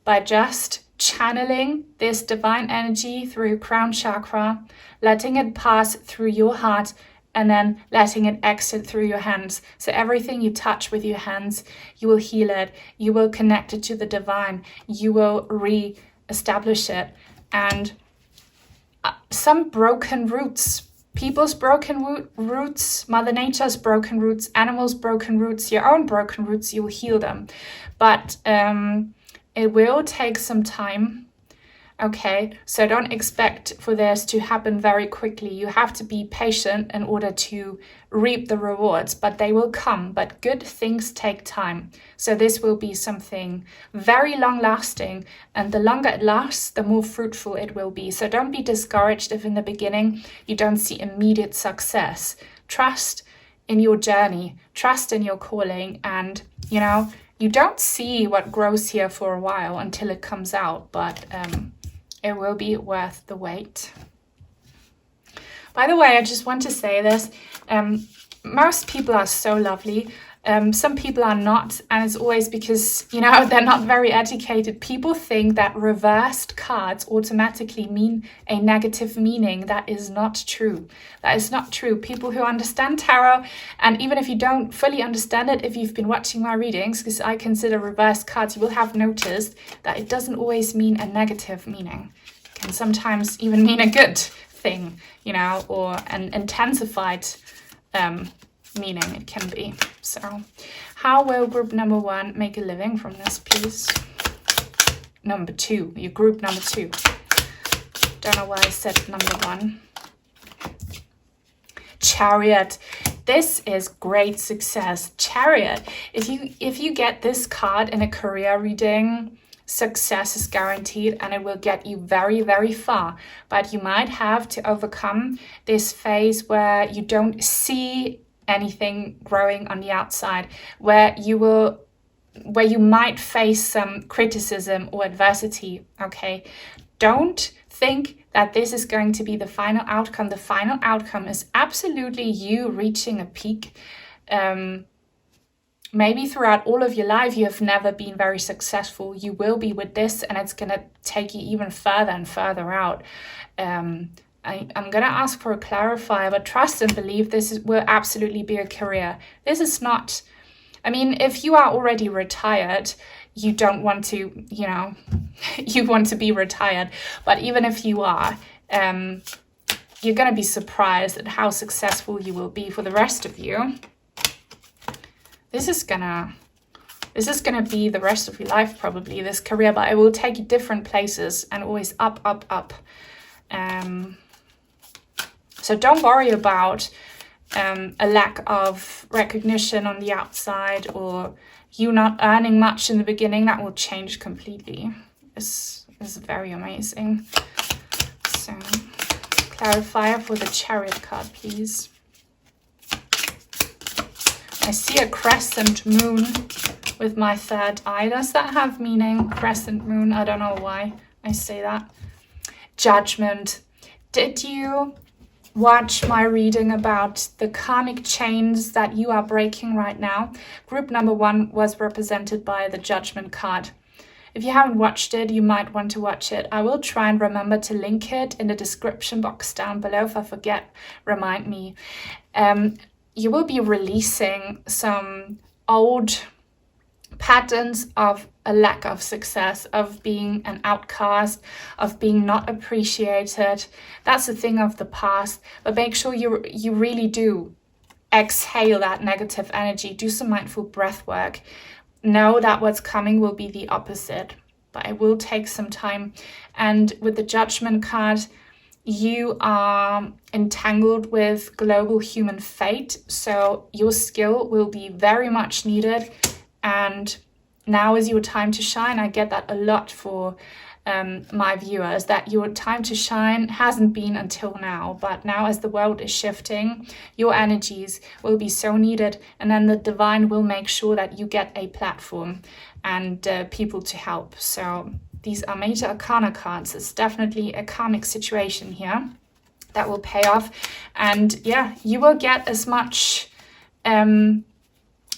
[SPEAKER 1] by just channeling this divine energy through crown chakra, letting it pass through your heart, and then letting it exit through your hands. So everything you touch with your hands, you will heal it. You will connect it to the divine. You will re-establish it. And some broken roots, people's broken roots, Mother Nature's broken roots, animals' broken roots, your own broken roots, you will heal them. But it will take some time, okay? So don't expect for this to happen very quickly. You have to be patient in order to reap the rewards, but they will come. But good things take time. So this will be something very long-lasting, and the longer it lasts, the more fruitful it will be. So don't be discouraged if in the beginning you don't see immediate success. Trust in your journey, trust in your calling, and, you know, you don't see what grows here for a while until it comes out, but it will be worth the wait. By the way, I just want to say this. Most people are so lovely. Some people are not, and it's always because, you know, they're not very educated. People think that reversed cards automatically mean a negative meaning. That is not true. That is not true. People who understand tarot, and even if you don't fully understand it, if you've been watching my readings, because I consider reversed cards, you will have noticed that it doesn't always mean a negative meaning. It can sometimes even mean a good thing, you know, or an intensified meaning it can be. So how will group number 1 make a living from this, please? Number 2, your group number 2. Don't know why I said number 1. Chariot. This is great success. Chariot. If you get this card in a career reading, success is guaranteed, and it will get you very, very far. But you might have to overcome this phase where you don't see anything growing on the outside, where you might face some criticism or adversity, okay? Don't think that this is going to be the final outcome. The final outcome is absolutely you reaching a peak. Maybe throughout all of your life you have never been very successful. You will be with this, and it's going to take you even further and further out. I'm going to ask for a clarifier, but trust and believe will absolutely be a career. This is not, I mean, if you are already retired, you don't want to, you know, you want to be retired. But even if you are, you're going to be surprised at how successful you will be for the rest of you. This is gonna be the rest of your life, probably, this career, but it will take you different places and always up, up, up. So don't worry about a lack of recognition on the outside or you not earning much in the beginning. That will change completely. This is very amazing. So, clarifier for the Chariot card, please. I see a crescent moon with my third eye. Does that have meaning? Crescent moon, I don't know why I say that. Judgment. Did you watch my reading about the karmic chains that you are breaking right now? Group number 1 was represented by the Judgment card. If you haven't watched it, you might want to watch it. I will try and remember to link it in the description box down below. If I forget, remind me. You will be releasing some old patterns of a lack of success, of being an outcast, of being not appreciated. That's a thing of the past, but make sure you really do exhale that negative energy. Do some mindful breath work. Know that what's coming will be the opposite, but it will take some time. And with the Judgment card, you are entangled with global human fate, so your skill will be very much needed, and now is your time to shine. I get that a lot for my viewers, that your time to shine hasn't been until now, but now as the world is shifting, your energies will be so needed, and then the divine will make sure that you get a platform and people to help. So these are Major Arcana cards. It's definitely a karmic situation here that will pay off. And yeah, you will get as much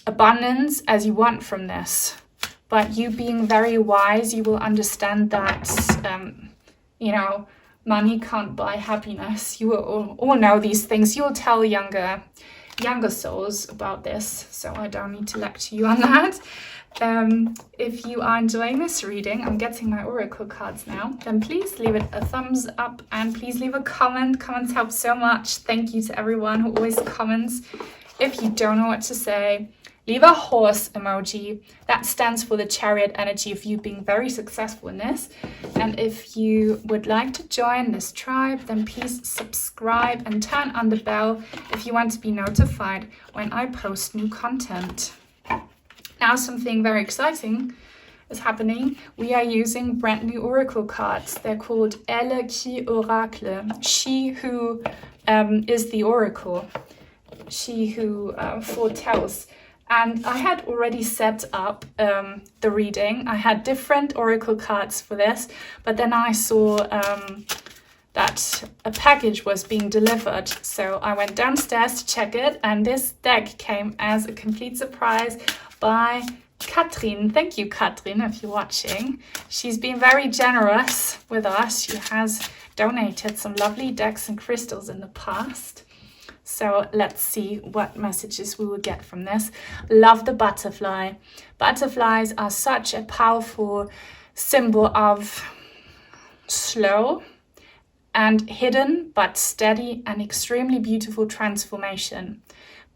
[SPEAKER 1] abundance as you want from this. But you being very wise, you will understand that, money can't buy happiness. You will all know these things. You will tell younger souls about this, so I don't need to lecture you on that. If you are enjoying this reading, I'm getting my oracle cards now, then please leave it a thumbs up and please leave a comment. Comments help so much. Thank you to everyone who always comments. If you don't know what to say, leave a horse emoji. That stands for the Chariot energy of you being very successful in this. And if you would like to join this tribe, then please subscribe and turn on the bell if you want to be notified when I post new content. Now something very exciting is happening. We are using brand new oracle cards. They're called Elle qui oracle, she who is the oracle, she who foretells. And I had already set up the reading. I had different oracle cards for this, but then I saw that a package was being delivered. So I went downstairs to check it, and this deck came as a complete surprise by Katrin. Thank you, Katrin, if you're watching. She's been very generous with us. She has donated some lovely decks and crystals in the past. So let's see what messages we will get from this. Love the butterfly. Butterflies are such a powerful symbol of slow and hidden but steady and extremely beautiful transformation.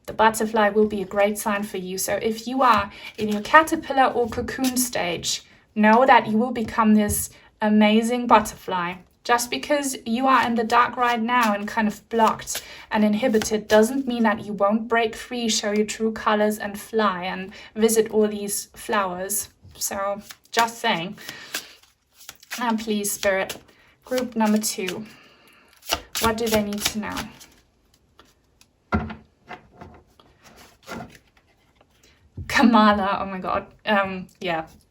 [SPEAKER 1] The butterfly will be a great sign for you. So if you are in your caterpillar or cocoon stage, know that you will become this amazing butterfly. Just because you are in the dark right now and kind of blocked and inhibited doesn't mean that you won't break free, show your true colors and fly and visit all these flowers. So just saying. And please, Spirit, group number 2. What do they need to know? Kamala, oh my God.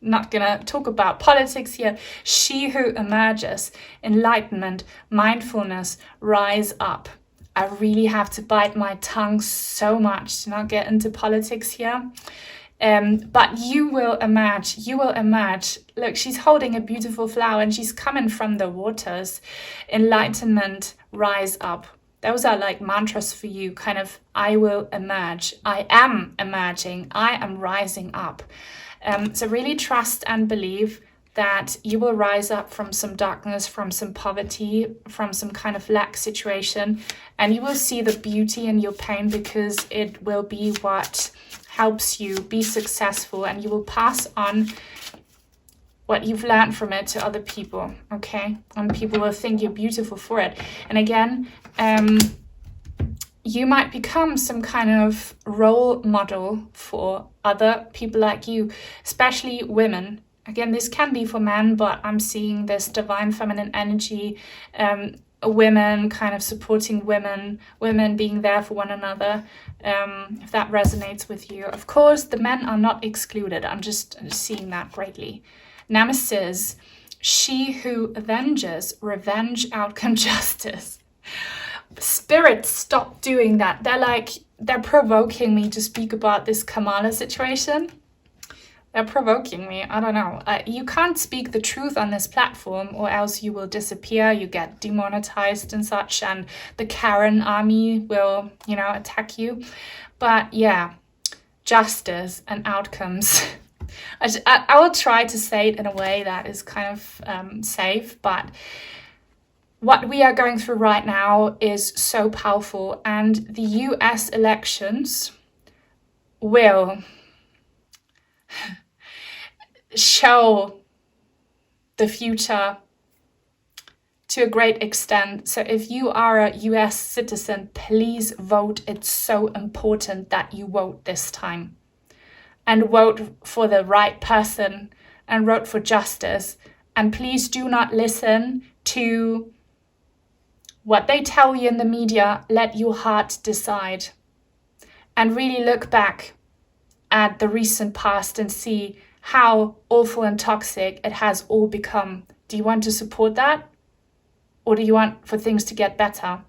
[SPEAKER 1] Not gonna talk about politics here. She who emerges, enlightenment, mindfulness, rise up. I really have to bite my tongue so much to not get into politics here. But you will emerge. Look, she's holding a beautiful flower and she's coming from the waters. Enlightenment, rise up. Those are like mantras for you, kind of, I will emerge. I am emerging. I am rising up. So really trust and believe that you will rise up from some darkness, from some poverty, from some kind of lack situation, and you will see the beauty in your pain, because it will be what helps you be successful, and you will pass on what you've learned from it to other people, okay? And people will think you're beautiful for it. And again, you might become some kind of role model for other people like you, especially women. Again, this can be for men, but I'm seeing this divine feminine energy, women kind of supporting women being there for one another, if that resonates with you. Of course, the men are not excluded. I'm just seeing that greatly. Nemesis, she who avenges, revenge, outcome, justice. Spirit, stop doing that. They're provoking me to speak about this Kamala situation. They're provoking me. I don't know. You can't speak the truth on this platform, or else you will disappear. You get demonetized and such, and the Karen army will, attack you. But yeah, justice and outcomes. I will try to say it in a way that is kind of safe, but what we are going through right now is so powerful, and the US elections will show the future to a great extent. So if you are a US citizen, please vote. It's so important that you vote this time. And vote for the right person, and vote for justice. And please do not listen to what they tell you in the media. Let your heart decide. And really look back at the recent past and see how awful and toxic it has all become. Do you want to support that? Or do you want for things to get better?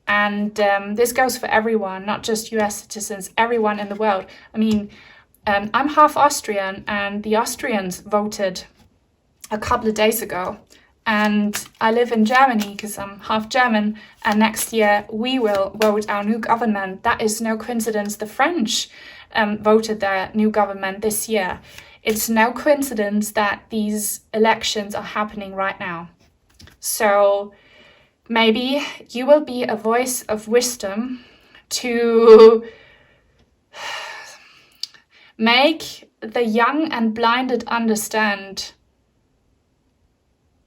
[SPEAKER 1] And this goes for everyone, not just US citizens, everyone in the world. I mean, I'm half Austrian, and the Austrians voted a couple of days ago. And I live in Germany because I'm half German, and next year we will vote our new government. That is no coincidence. The French voted their new government this year. It's no coincidence that these elections are happening right now. So maybe you will be a voice of wisdom to make the young and blinded understand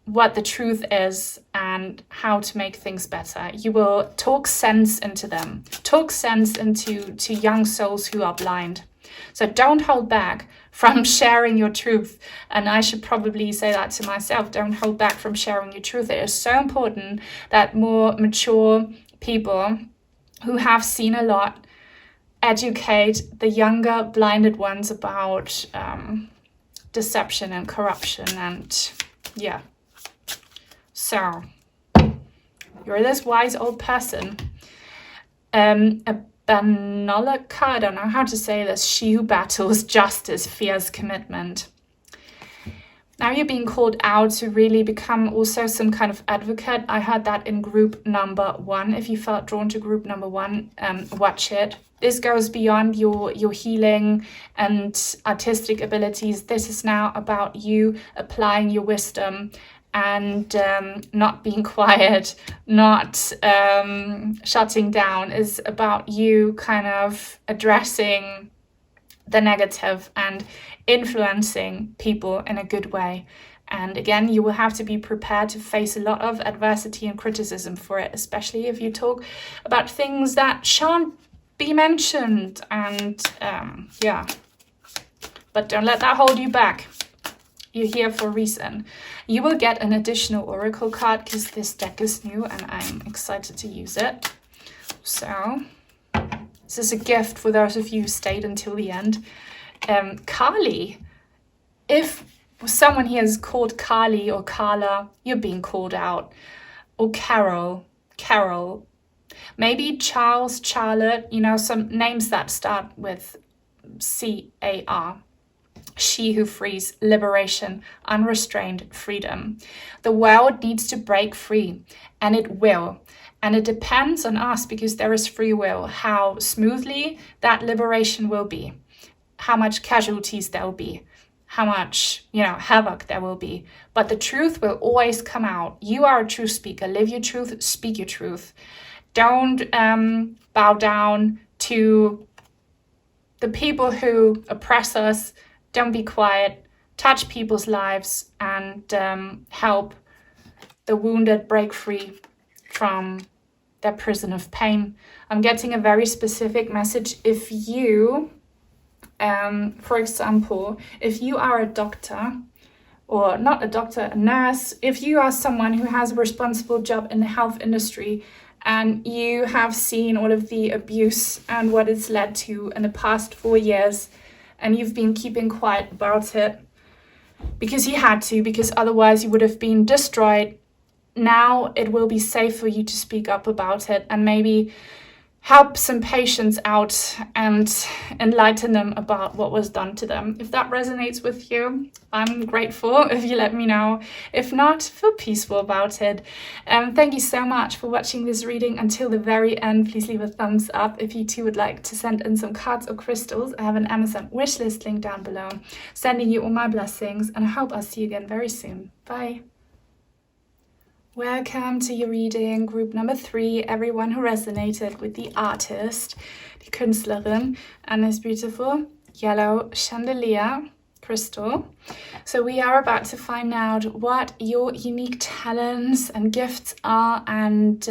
[SPEAKER 1] what the truth is and how to make things better. You will talk sense into them. Talk sense into young souls who are blind. So don't hold back from sharing your truth. And I should probably say that to myself. Don't hold back from sharing your truth. It is so important that more mature people who have seen a lot educate the younger blinded ones about deception and corruption, and yeah. So you're this wise old person, a Banalaka, I don't know how to say this, she who battles justice, fears commitment. Now you're being called out to really become also some kind of advocate. I heard that in group number 1. If you felt drawn to group number 1, watch it. This goes beyond your healing and artistic abilities. This is now about you applying your wisdom and not being quiet, not shutting down. Is about you kind of addressing the negative and influencing people in a good way. And again, you will have to be prepared to face a lot of adversity and criticism for it, especially if you talk about things that shan't be mentioned. And yeah, but don't let that hold you back. You're here for a reason. You will get an additional oracle card because this deck is new and I'm excited to use it. So this is a gift for those of you who stayed until the end. Kali. If someone here is called Kali or Carla, you're being called out. Or Carol. Maybe Charles, Charlotte, some names that start with C-A-R. She who frees, liberation, unrestrained freedom. The world needs to break free, and it will. And it depends on us, because there is free will, how smoothly that liberation will be, how much casualties there will be, how much, havoc there will be. But the truth will always come out. You are a truth speaker. Live your truth, speak your truth. Don't bow down to the people who oppress us. Don't be quiet. Touch people's lives and help the wounded break free from their prison of pain. I'm getting a very specific message. If you, for example, if you are a doctor, or not a doctor, a nurse, if you are someone who has a responsible job in the health industry and you have seen all of the abuse and what it's led to in the past 4 years, and you've been keeping quiet about it because you had to, because otherwise you would have been destroyed, now it will be safe for you to speak up about it and maybe help some patients out and enlighten them about what was done to them. If that resonates with you, I'm grateful if you let me know. If not, feel peaceful about it. Thank you so much for watching this reading until the very end. Please leave a thumbs up if you too would like to send in some cards or crystals. I have an Amazon wishlist link down below. Sending you all my blessings, and I hope I'll see you again very soon. Bye. Welcome to your reading, group number 3, everyone who resonated with the artist, die Künstlerin, and this beautiful yellow chandelier crystal. So we are about to find out what your unique talents and gifts are, and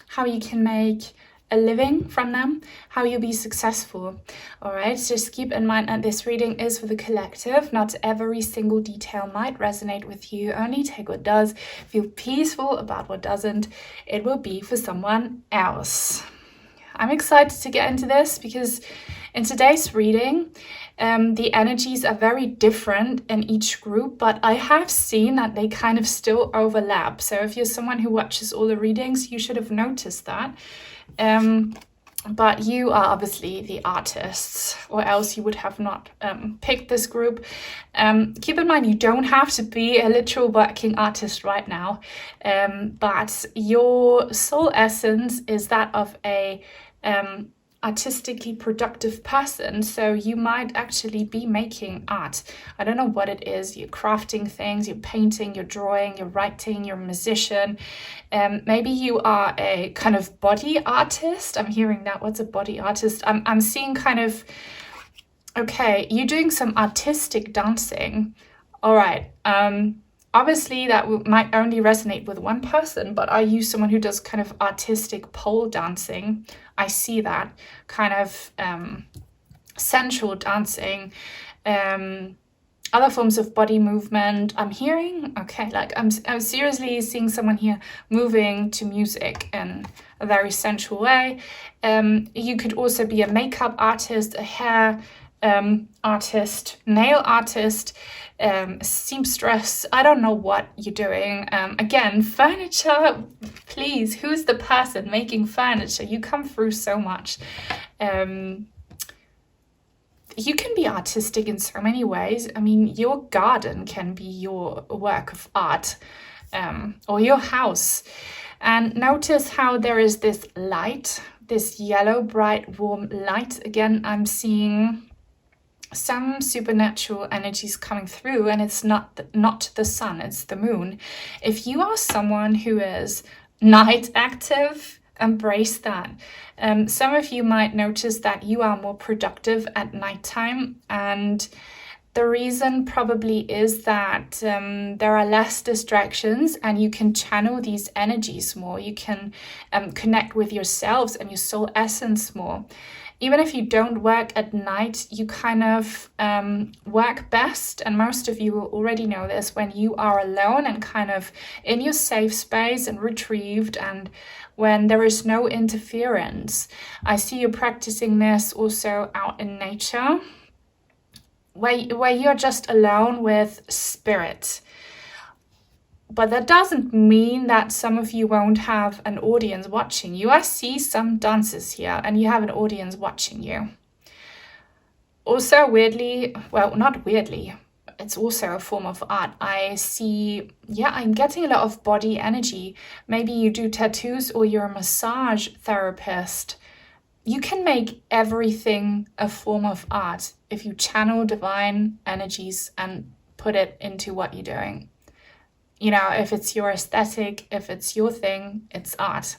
[SPEAKER 1] how you can make a living from them, how you'll be successful. All right, just keep in mind that this reading is for the collective. Not every single detail might resonate with you. Only take what does. Feel peaceful about what doesn't. It will be for someone else. I'm excited to get into this because in today's reading, the energies are very different in each group, but I have seen that they kind of still overlap. So if you're someone who watches all the readings, you should have noticed that. But you are obviously the artists, or else you would have not picked this group. Keep in mind, you don't have to be a literal working artist right now, but your soul essence is that of a artistically productive person, so you might actually be making art. I don't know what it is. You're crafting things, you're painting, you're drawing, you're writing, you're a musician. Maybe you are a kind of body artist. I'm hearing that. What's a body artist? I'm seeing kind of, okay, you're doing some artistic dancing. All right. Obviously, that might only resonate with one person, but are you someone who does kind of artistic pole dancing? I see that kind of sensual dancing, other forms of body movement. I'm hearing, okay, like I'm seriously seeing someone here moving to music in a very sensual way. You could also be a makeup artist, a hair artist, nail artist, seamstress. I don't know what you're doing. Again, furniture, please, who's the person making furniture? You come through so much. You can be artistic in so many ways. I mean, your garden can be your work of art, or your house. And notice how there is this light, this yellow, bright, warm light. Again, I'm seeing some supernatural energies coming through, and it's not the sun, it's the moon. If you are someone who is night active, embrace that. Some of you might notice that you are more productive at nighttime, and the reason probably is that there are less distractions and you can channel these energies more. You can connect with yourselves and your soul essence more. Even if you don't work at night, you kind of work best, and most of you will already know this, when you are alone and kind of in your safe space and retrieved, and when there is no interference. I see you practicing this also out in nature, where you're just alone with spirit. But that doesn't mean that some of you won't have an audience watching you. I see some dancers here and you have an audience watching you. Also weirdly, well, not weirdly, it's also a form of art. I see, I'm getting a lot of body energy. Maybe you do tattoos or you're a massage therapist. You can make everything a form of art. if you channel divine energies and put it into what you're doing. You know, if it's your aesthetic, if it's your thing, it's art.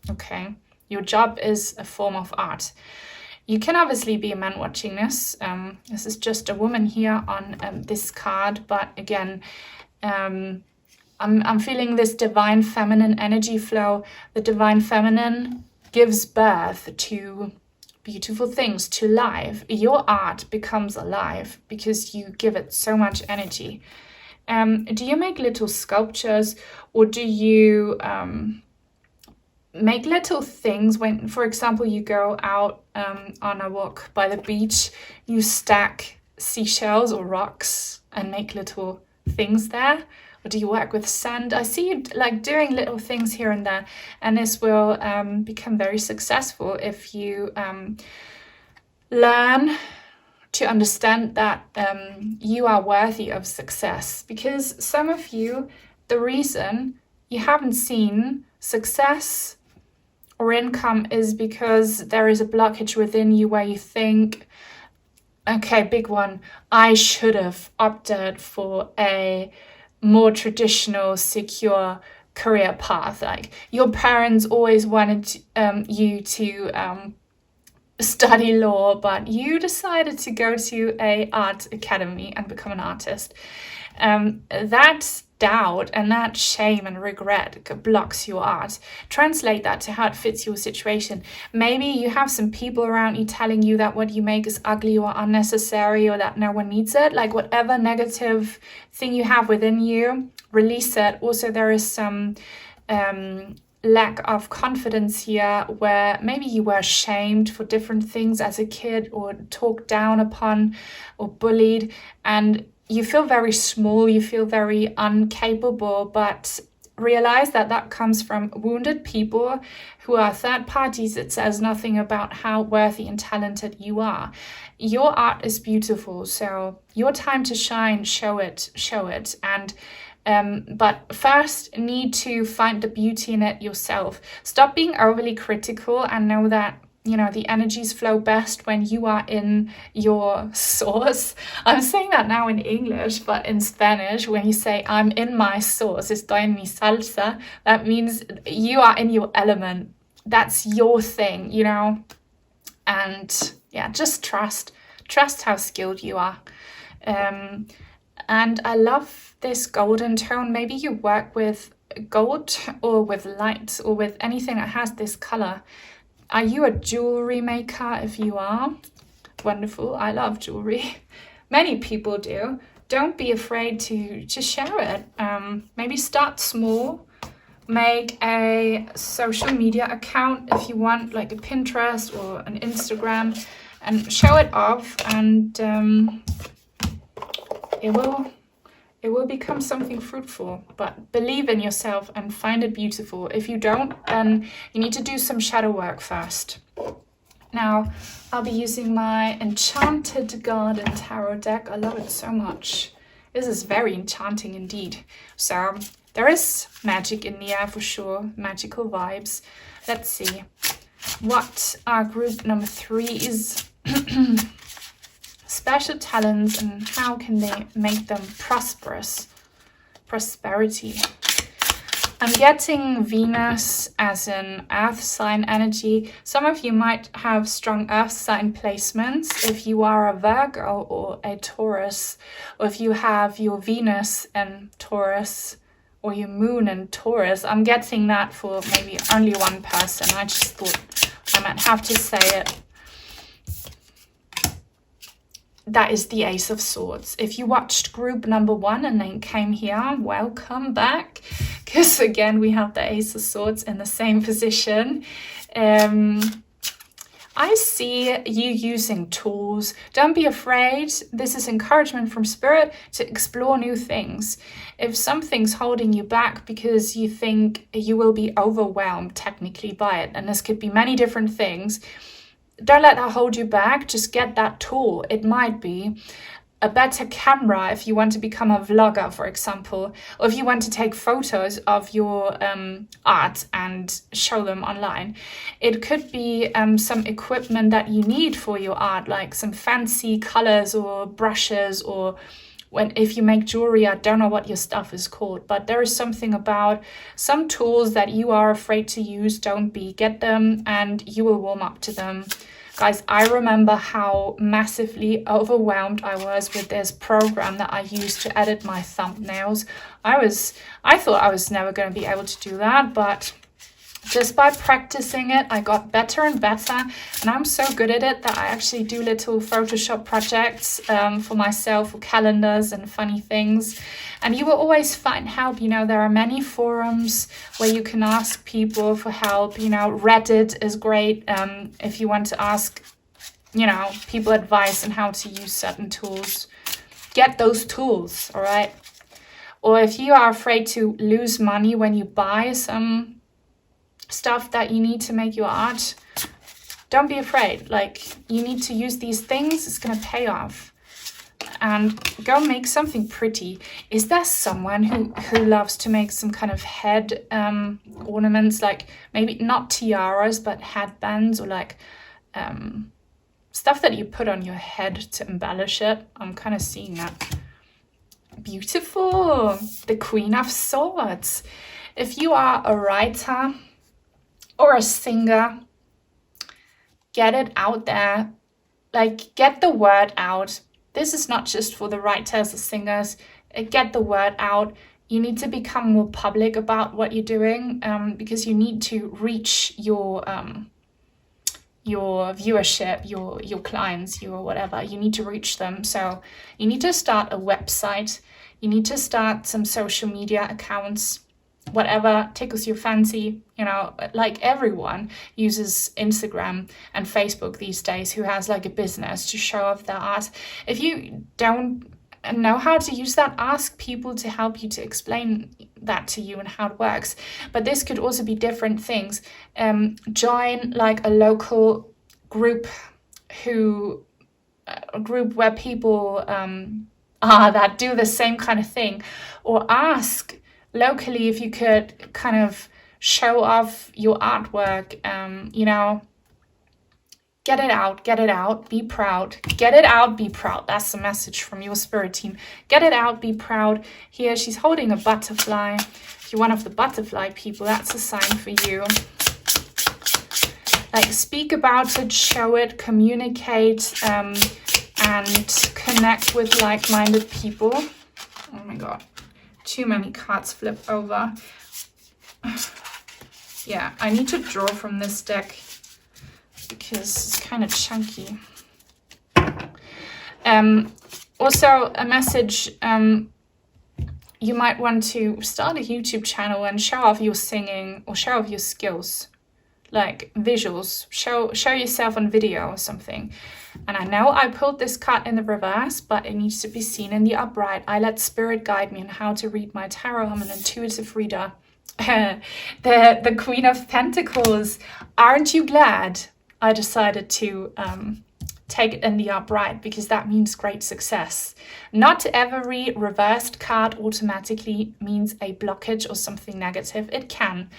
[SPEAKER 1] Okay? Your job is a form of art. You can obviously be a man watching this. This is just a woman here on this card, but again, I'm feeling this divine feminine energy flow. The divine feminine gives birth to beautiful things, to life. Your art becomes alive because you give it so much energy. Do you make little sculptures, or do you make little things when, for example, you go out on a walk by the beach, you stack seashells or rocks and make little things there? Or do you work with sand? I see you like doing little things here and there, and this will become very successful if you learn to understand that you are worthy of success. Because some of you, the reason you haven't seen success or income is because there is a blockage within you where you think, okay, big one, I should have opted for a more traditional, secure career path. Like your parents always wanted you to study law, but you decided to go to a art academy and become an artist. That doubt and that shame and regret blocks your art. Translate that to how it fits your situation. Maybe you have some people around you telling you that what you make is ugly or unnecessary, or that no one needs it. Like whatever negative thing you have within you, release it. Also, there is some lack of confidence here, where maybe you were shamed for different things as a kid, or talked down upon, or bullied, and you feel very small, you feel very incapable. But realize that that comes from wounded people who are third parties. It says nothing about how worthy and talented you are. Your art is beautiful, so your time to shine, show it. And but first need to find the beauty in it yourself. Stop being overly critical and know that, you know, the energies flow best when you are in your source. I'm saying that now in English, but in Spanish, when you say I'm in my source, estoy en mi salsa, that means you are in your element. That's your thing, you know? And yeah, just trust how skilled you are. And I love this golden tone. Maybe you work with gold or with light or with anything that has this color. Are you a jewelry maker? If you are, wonderful. I love jewelry. Many people do. Don't be afraid to share it. Maybe start small. Make a social media account if you want, like a Pinterest or an Instagram, and show it off, and it will become something fruitful. But believe in yourself and find it beautiful. If you don't, then you need to do some shadow work first. Now, I'll be using my Enchanted Garden Tarot deck. I love it so much. This is very enchanting indeed. So there is magic in the air for sure, magical vibes. Let's see. What are group number 3's special talents, and how can they make them prosperous? Prosperity. I'm getting Venus as an earth sign energy. Some of you might have strong earth sign placements if you are a Virgo or a Taurus, or if you have your Venus in Taurus or your moon in Taurus. I'm getting that for maybe only one person. I just thought I might have to say it. That is the Ace of Swords. If you watched group number 1 and then came here, welcome back. Because again, we have the Ace of Swords in the same position. I see you using tools. Don't be afraid. This is encouragement from Spirit to explore new things. If something's holding you back because you think you will be overwhelmed technically by it, and this could be many different things, don't let that hold you back. Just get that tool. It might be a better camera if you want to become a vlogger, for example, or if you want to take photos of your art and show them online. It could be some equipment that you need for your art, like some fancy colors or brushes, or if you make jewelry, I don't know what your stuff is called, but there is something about some tools that you are afraid to use. Don't be. Get them and you will warm up to them. Guys, I remember how massively overwhelmed I was with this program that I used to edit my thumbnails. I thought I was never going to be able to do that, but just by practicing it, I got better and better, and I'm so good at it that I actually do little Photoshop projects for myself, for calendars and funny things. And you will always find help. You know, there are many forums where you can ask people for help. You know, Reddit is great if you want to ask, you know, people advice on how to use certain tools. Get those tools, all right? Or if you are afraid to lose money when you buy some stuff that you need to make your art, don't be afraid. Like, you need to use these things, it's gonna pay off. And go make something pretty. Is there someone who loves to make some kind of head ornaments, like maybe not tiaras but headbands, or like stuff that you put on your head to embellish it? I'm kind of seeing that. Beautiful. The Queen of Swords. If you are a writer or a singer, get it out there. Like, get the word out. This is not just for the writers or singers. Get the word out. You need to become more public about what you're doing, because you need to reach your viewership, your clients, your whatever. You need to reach them. So you need to start a website. You need to start some social media accounts. Whatever tickles your fancy, you know, like everyone uses Instagram and Facebook these days who has like a business to show off their art. If you don't know how to use that, ask people to help you to explain that to you and how it works. But this could also be different things. Join like a local group where people are that do the same kind of thing, or ask locally if you could kind of show off your artwork. You know, get it out, be proud. Get it out, be proud. That's the message from your spirit team. Get it out, be proud. Here she's holding a butterfly. If you're one of the butterfly people, that's a sign for you. Like, speak about it, show it, communicate, and connect with like-minded people. Oh my god. Too many cards flip over. Yeah, I need to draw from this deck because it's kind of chunky. Also, a message, you might want to start a YouTube channel and show off your singing or show off your skills, like visuals. Show yourself on video or something. And I know I pulled this card in the reverse, but it needs to be seen in the upright. I let spirit guide me on how to read my tarot. I'm an intuitive reader. The Queen of Pentacles. Aren't you glad I decided to take it in the upright? Because that means great success. Not every reversed card automatically means a blockage or something negative. It can.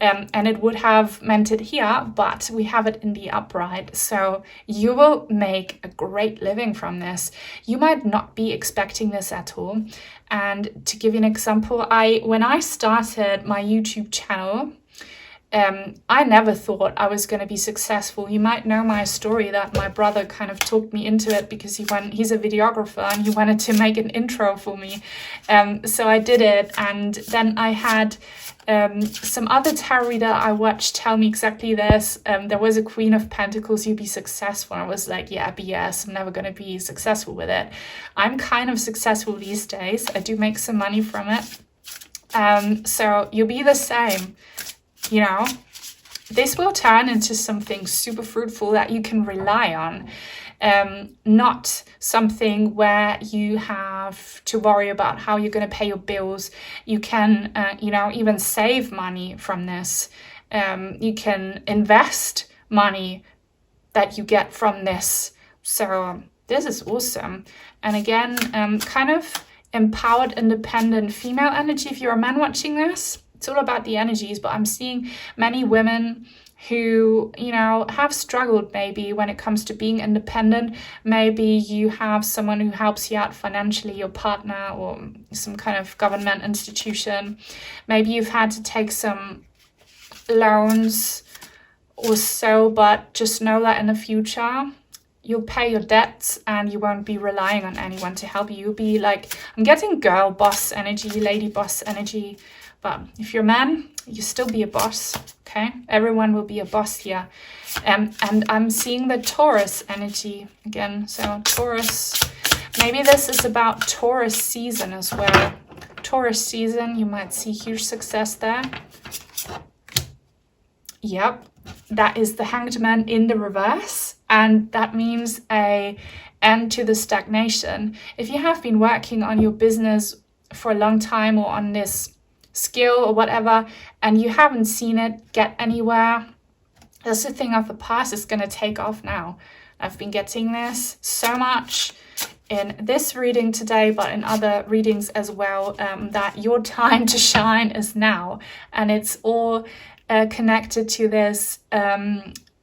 [SPEAKER 1] And it would have meant it here, but we have it in the upright. So you will make a great living from this. You might not be expecting this at all. And to give you an example, when I started my YouTube channel, I never thought I was going to be successful. You might know my story that my brother kind of talked me into it because he's a videographer and he wanted to make an intro for me. So I did it, and then I had some other tarot reader I watched tell me exactly this. There was a Queen of Pentacles, you'd be successful. And I was like, yeah, BS, I'm never going to be successful with it. I'm kind of successful these days. I do make some money from it. So you'll be the same. You know, this will turn into something super fruitful that you can rely on. Not something where you have to worry about how you're going to pay your bills. You can, even save money from this. You can invest money that you get from this. So this is awesome. And again, kind of empowered, independent female energy. If you're a man watching this, it's all about the energies, but I'm seeing many women who, you know, have struggled maybe when it comes to being independent. Maybe you have someone who helps you out financially, your partner or some kind of government institution. Maybe you've had to take some loans or so, but just know that in the future you'll pay your debts and you won't be relying on anyone to help you. You'll be like, I'm getting girl boss energy, lady boss energy. But if you're a man, you still be a boss, okay? Everyone will be a boss here. And I'm seeing the Taurus energy again. So Taurus, maybe this is about Taurus season as well. Taurus season, you might see huge success there. Yep, that is the Hanged Man in the reverse. And that means a end to the stagnation. If you have been working on your business for a long time or on this skill or whatever, and you haven't seen it get anywhere, that's the thing of the past. Is going to take off now. I've been getting this so much in this reading today, but in other readings as well, that your time to shine is now. And it's all connected to this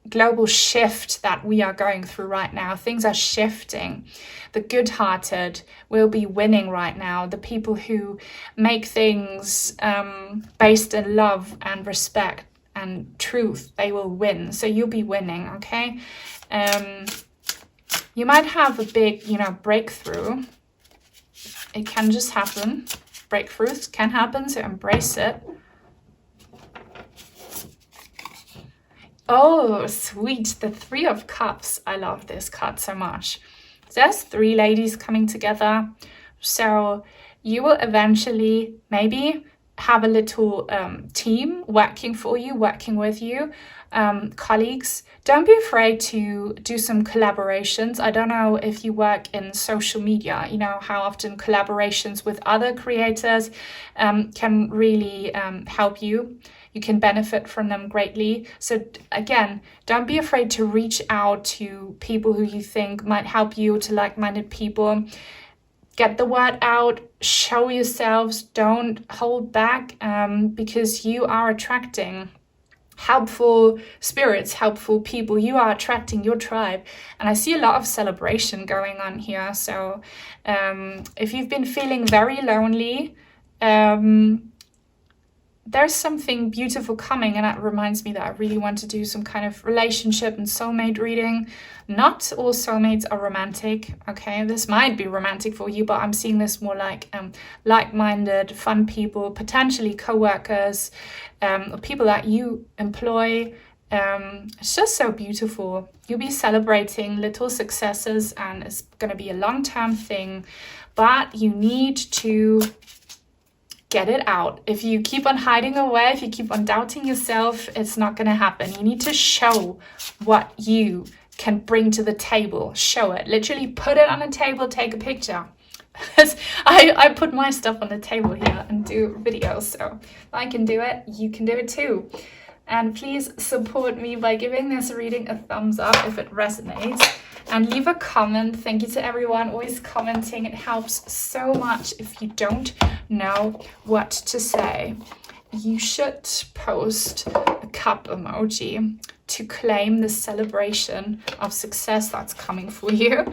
[SPEAKER 1] global shift that we are going through right now. Things are shifting. The good-hearted will be winning right now. The people who make things based in love and respect and truth, they will win. So you'll be winning, okay? You might have a big, you know, breakthrough. It can just happen. Breakthroughs can happen, so embrace it. Oh, sweet. The Three of Cups. I love this card so much. There's three ladies coming together. So you will eventually maybe have a little team working for you, working with you, colleagues. Don't be afraid to do some collaborations. I don't know if you work in social media, you know, how often collaborations with other creators can really help you. You can benefit from them greatly. So again, don't be afraid to reach out to people who you think might help you, to like-minded people. Get the word out, show yourselves, don't hold back, because you are attracting helpful spirits, helpful people. You are attracting your tribe. And I see a lot of celebration going on here. So if you've been feeling very lonely, there's something beautiful coming, and that reminds me that I really want to do some kind of relationship and soulmate reading. Not all soulmates are romantic, okay? This might be romantic for you, but I'm seeing this more like like-minded, fun people, potentially co-workers, or people that you employ. It's just so beautiful. You'll be celebrating little successes, and it's going to be a long-term thing, but you need to get it out. If you keep on hiding away, if you keep on doubting yourself, it's not going to happen. You need to show what you can bring to the table. Show it. Literally put it on a table, take a picture. I put my stuff on the table here and do videos, so I can do it. You can do it too. And please support me by giving this reading a thumbs up if it resonates. And leave a comment. Thank you to everyone always commenting. It helps so much. If you don't know what to say, you should post a cup emoji to claim the celebration of success that's coming for you.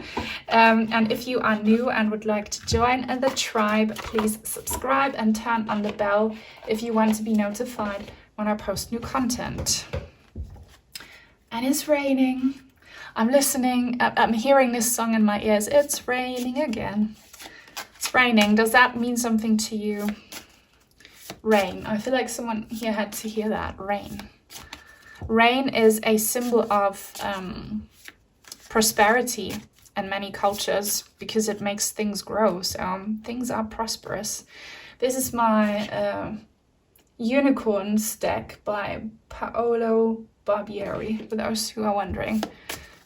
[SPEAKER 1] And if you are new and would like to join the tribe, please subscribe and turn on the bell if you want to be notified when I post new content. And it's raining. I'm listening, I'm hearing this song in my ears. It's raining again. It's raining. Does that mean something to you? Rain. I feel like someone here had to hear that. Rain. Rain is a symbol of prosperity in many cultures because it makes things grow. So things are prosperous. This is my Unicorns deck by Paolo Barbieri, for those who are wondering.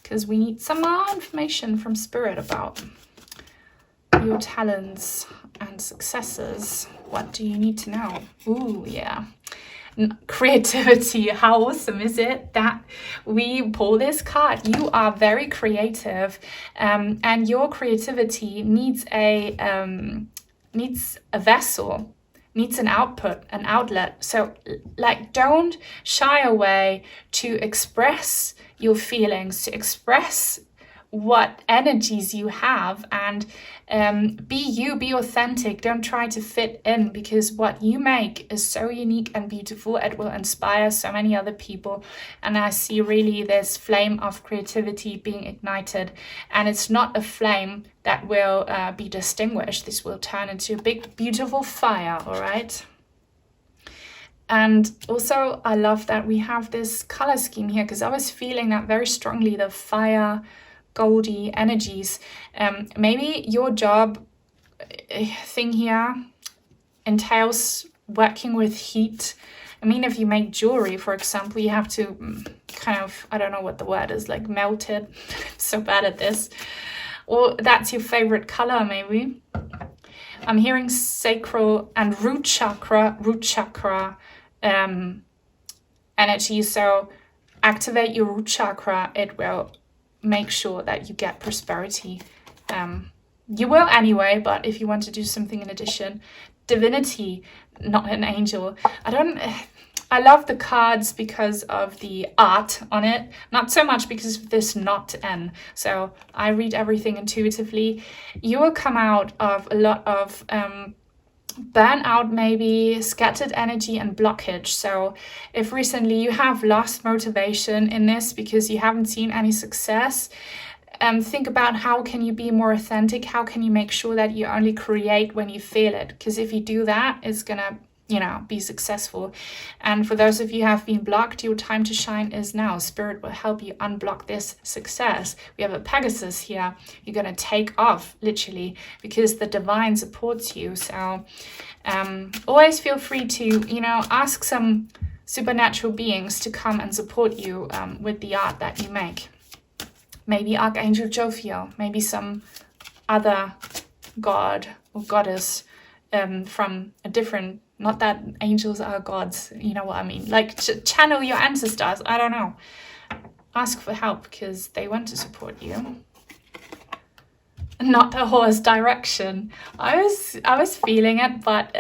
[SPEAKER 1] Because we need some more information from Spirit about your talents and successes. What do you need to know? Ooh, yeah. creativity. How awesome is it that we pull this card? You are very creative, and your creativity needs a vessel, needs an output, an outlet. So like, don't shy away to express your feelings, to express what energies you have, and be you, be authentic. Don't try to fit in, because what you make is so unique and beautiful. It will inspire so many other people, and I see really this flame of creativity being ignited, and it's not a flame that will be distinguished. This will turn into a big beautiful fire. All right. And also I love that we have this color scheme here, because I was feeling that very strongly, the fire goldy energies. Maybe your job thing here entails working with heat. I mean, if you make jewelry, for example, you have to kind of, I don't know what the word is, like melt it. I'm so bad at this. Or that's your favorite color, maybe. I'm hearing sacral and root chakra energy. So activate your root chakra. It will make sure that you get prosperity. You will anyway, but if you want to do something in addition. Divinity, not an angel. I love the cards because of the art on it, not so much because of this not N. So I read everything intuitively. You will come out of a lot of burnout, maybe scattered energy and blockage. So if recently you have lost motivation in this because you haven't seen any success, think about how can you be more authentic. How can you make sure that you only create when you feel it? Because if you do that, it's gonna be successful. And for those of you who have been blocked, your time to shine is now. Spirit will help you unblock this success. We have a Pegasus here. You're going to take off, literally, because the divine supports you. So always feel free to, ask some supernatural beings to come and support you with the art that you make. Maybe Archangel Jophiel, maybe some other god or goddess from a different, not that angels are gods, you know what I mean? Like, channel your ancestors, I don't know. Ask for help, because they want to support you. Not the horse direction. I was feeling it, but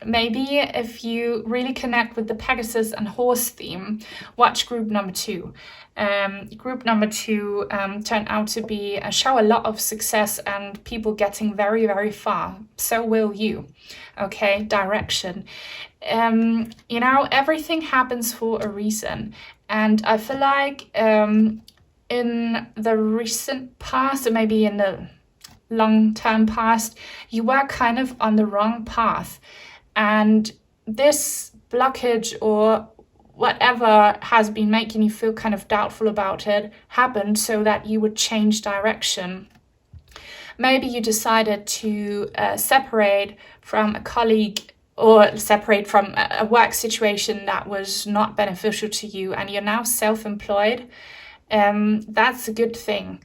[SPEAKER 1] maybe if you really connect with the Pegasus and horse theme, watch group number 2. Group number 2 turned out to be show a lot of success and people getting very, very far. So will you. Okay, direction. Everything happens for a reason, and I feel like in the recent past, or maybe in the long-term past, you were kind of on the wrong path, and this blockage or whatever has been making you feel kind of doubtful about it happened so that you would change direction. Maybe you decided to separate from a colleague or separate from a work situation that was not beneficial to you, and you're now self-employed. That's a good thing.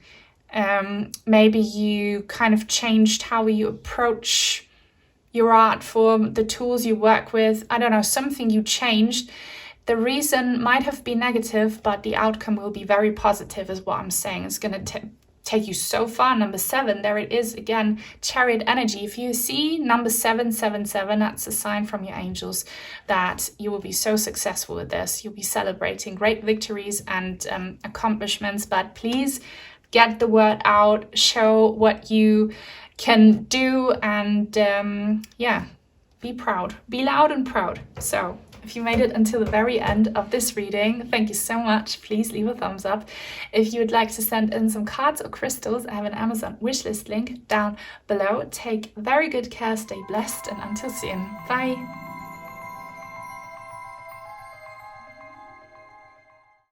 [SPEAKER 1] Maybe you kind of changed how you approach your art form, the tools you work with. I don't know, something you changed. The reason might have been negative, but the outcome will be very positive, is what I'm saying. It's going to take you so far. Number 7, there it is again, Chariot energy. If you see number 777, that's a sign from your angels that you will be so successful with this. You'll be celebrating great victories and accomplishments, but please get the word out, show what you can do, and be proud, be loud and proud. So if you made it until the very end of this reading, thank you so much. Please leave a thumbs up. If you would like to send in some cards or crystals, I have an Amazon wishlist link down below. Take very good care, stay blessed, and until soon, bye.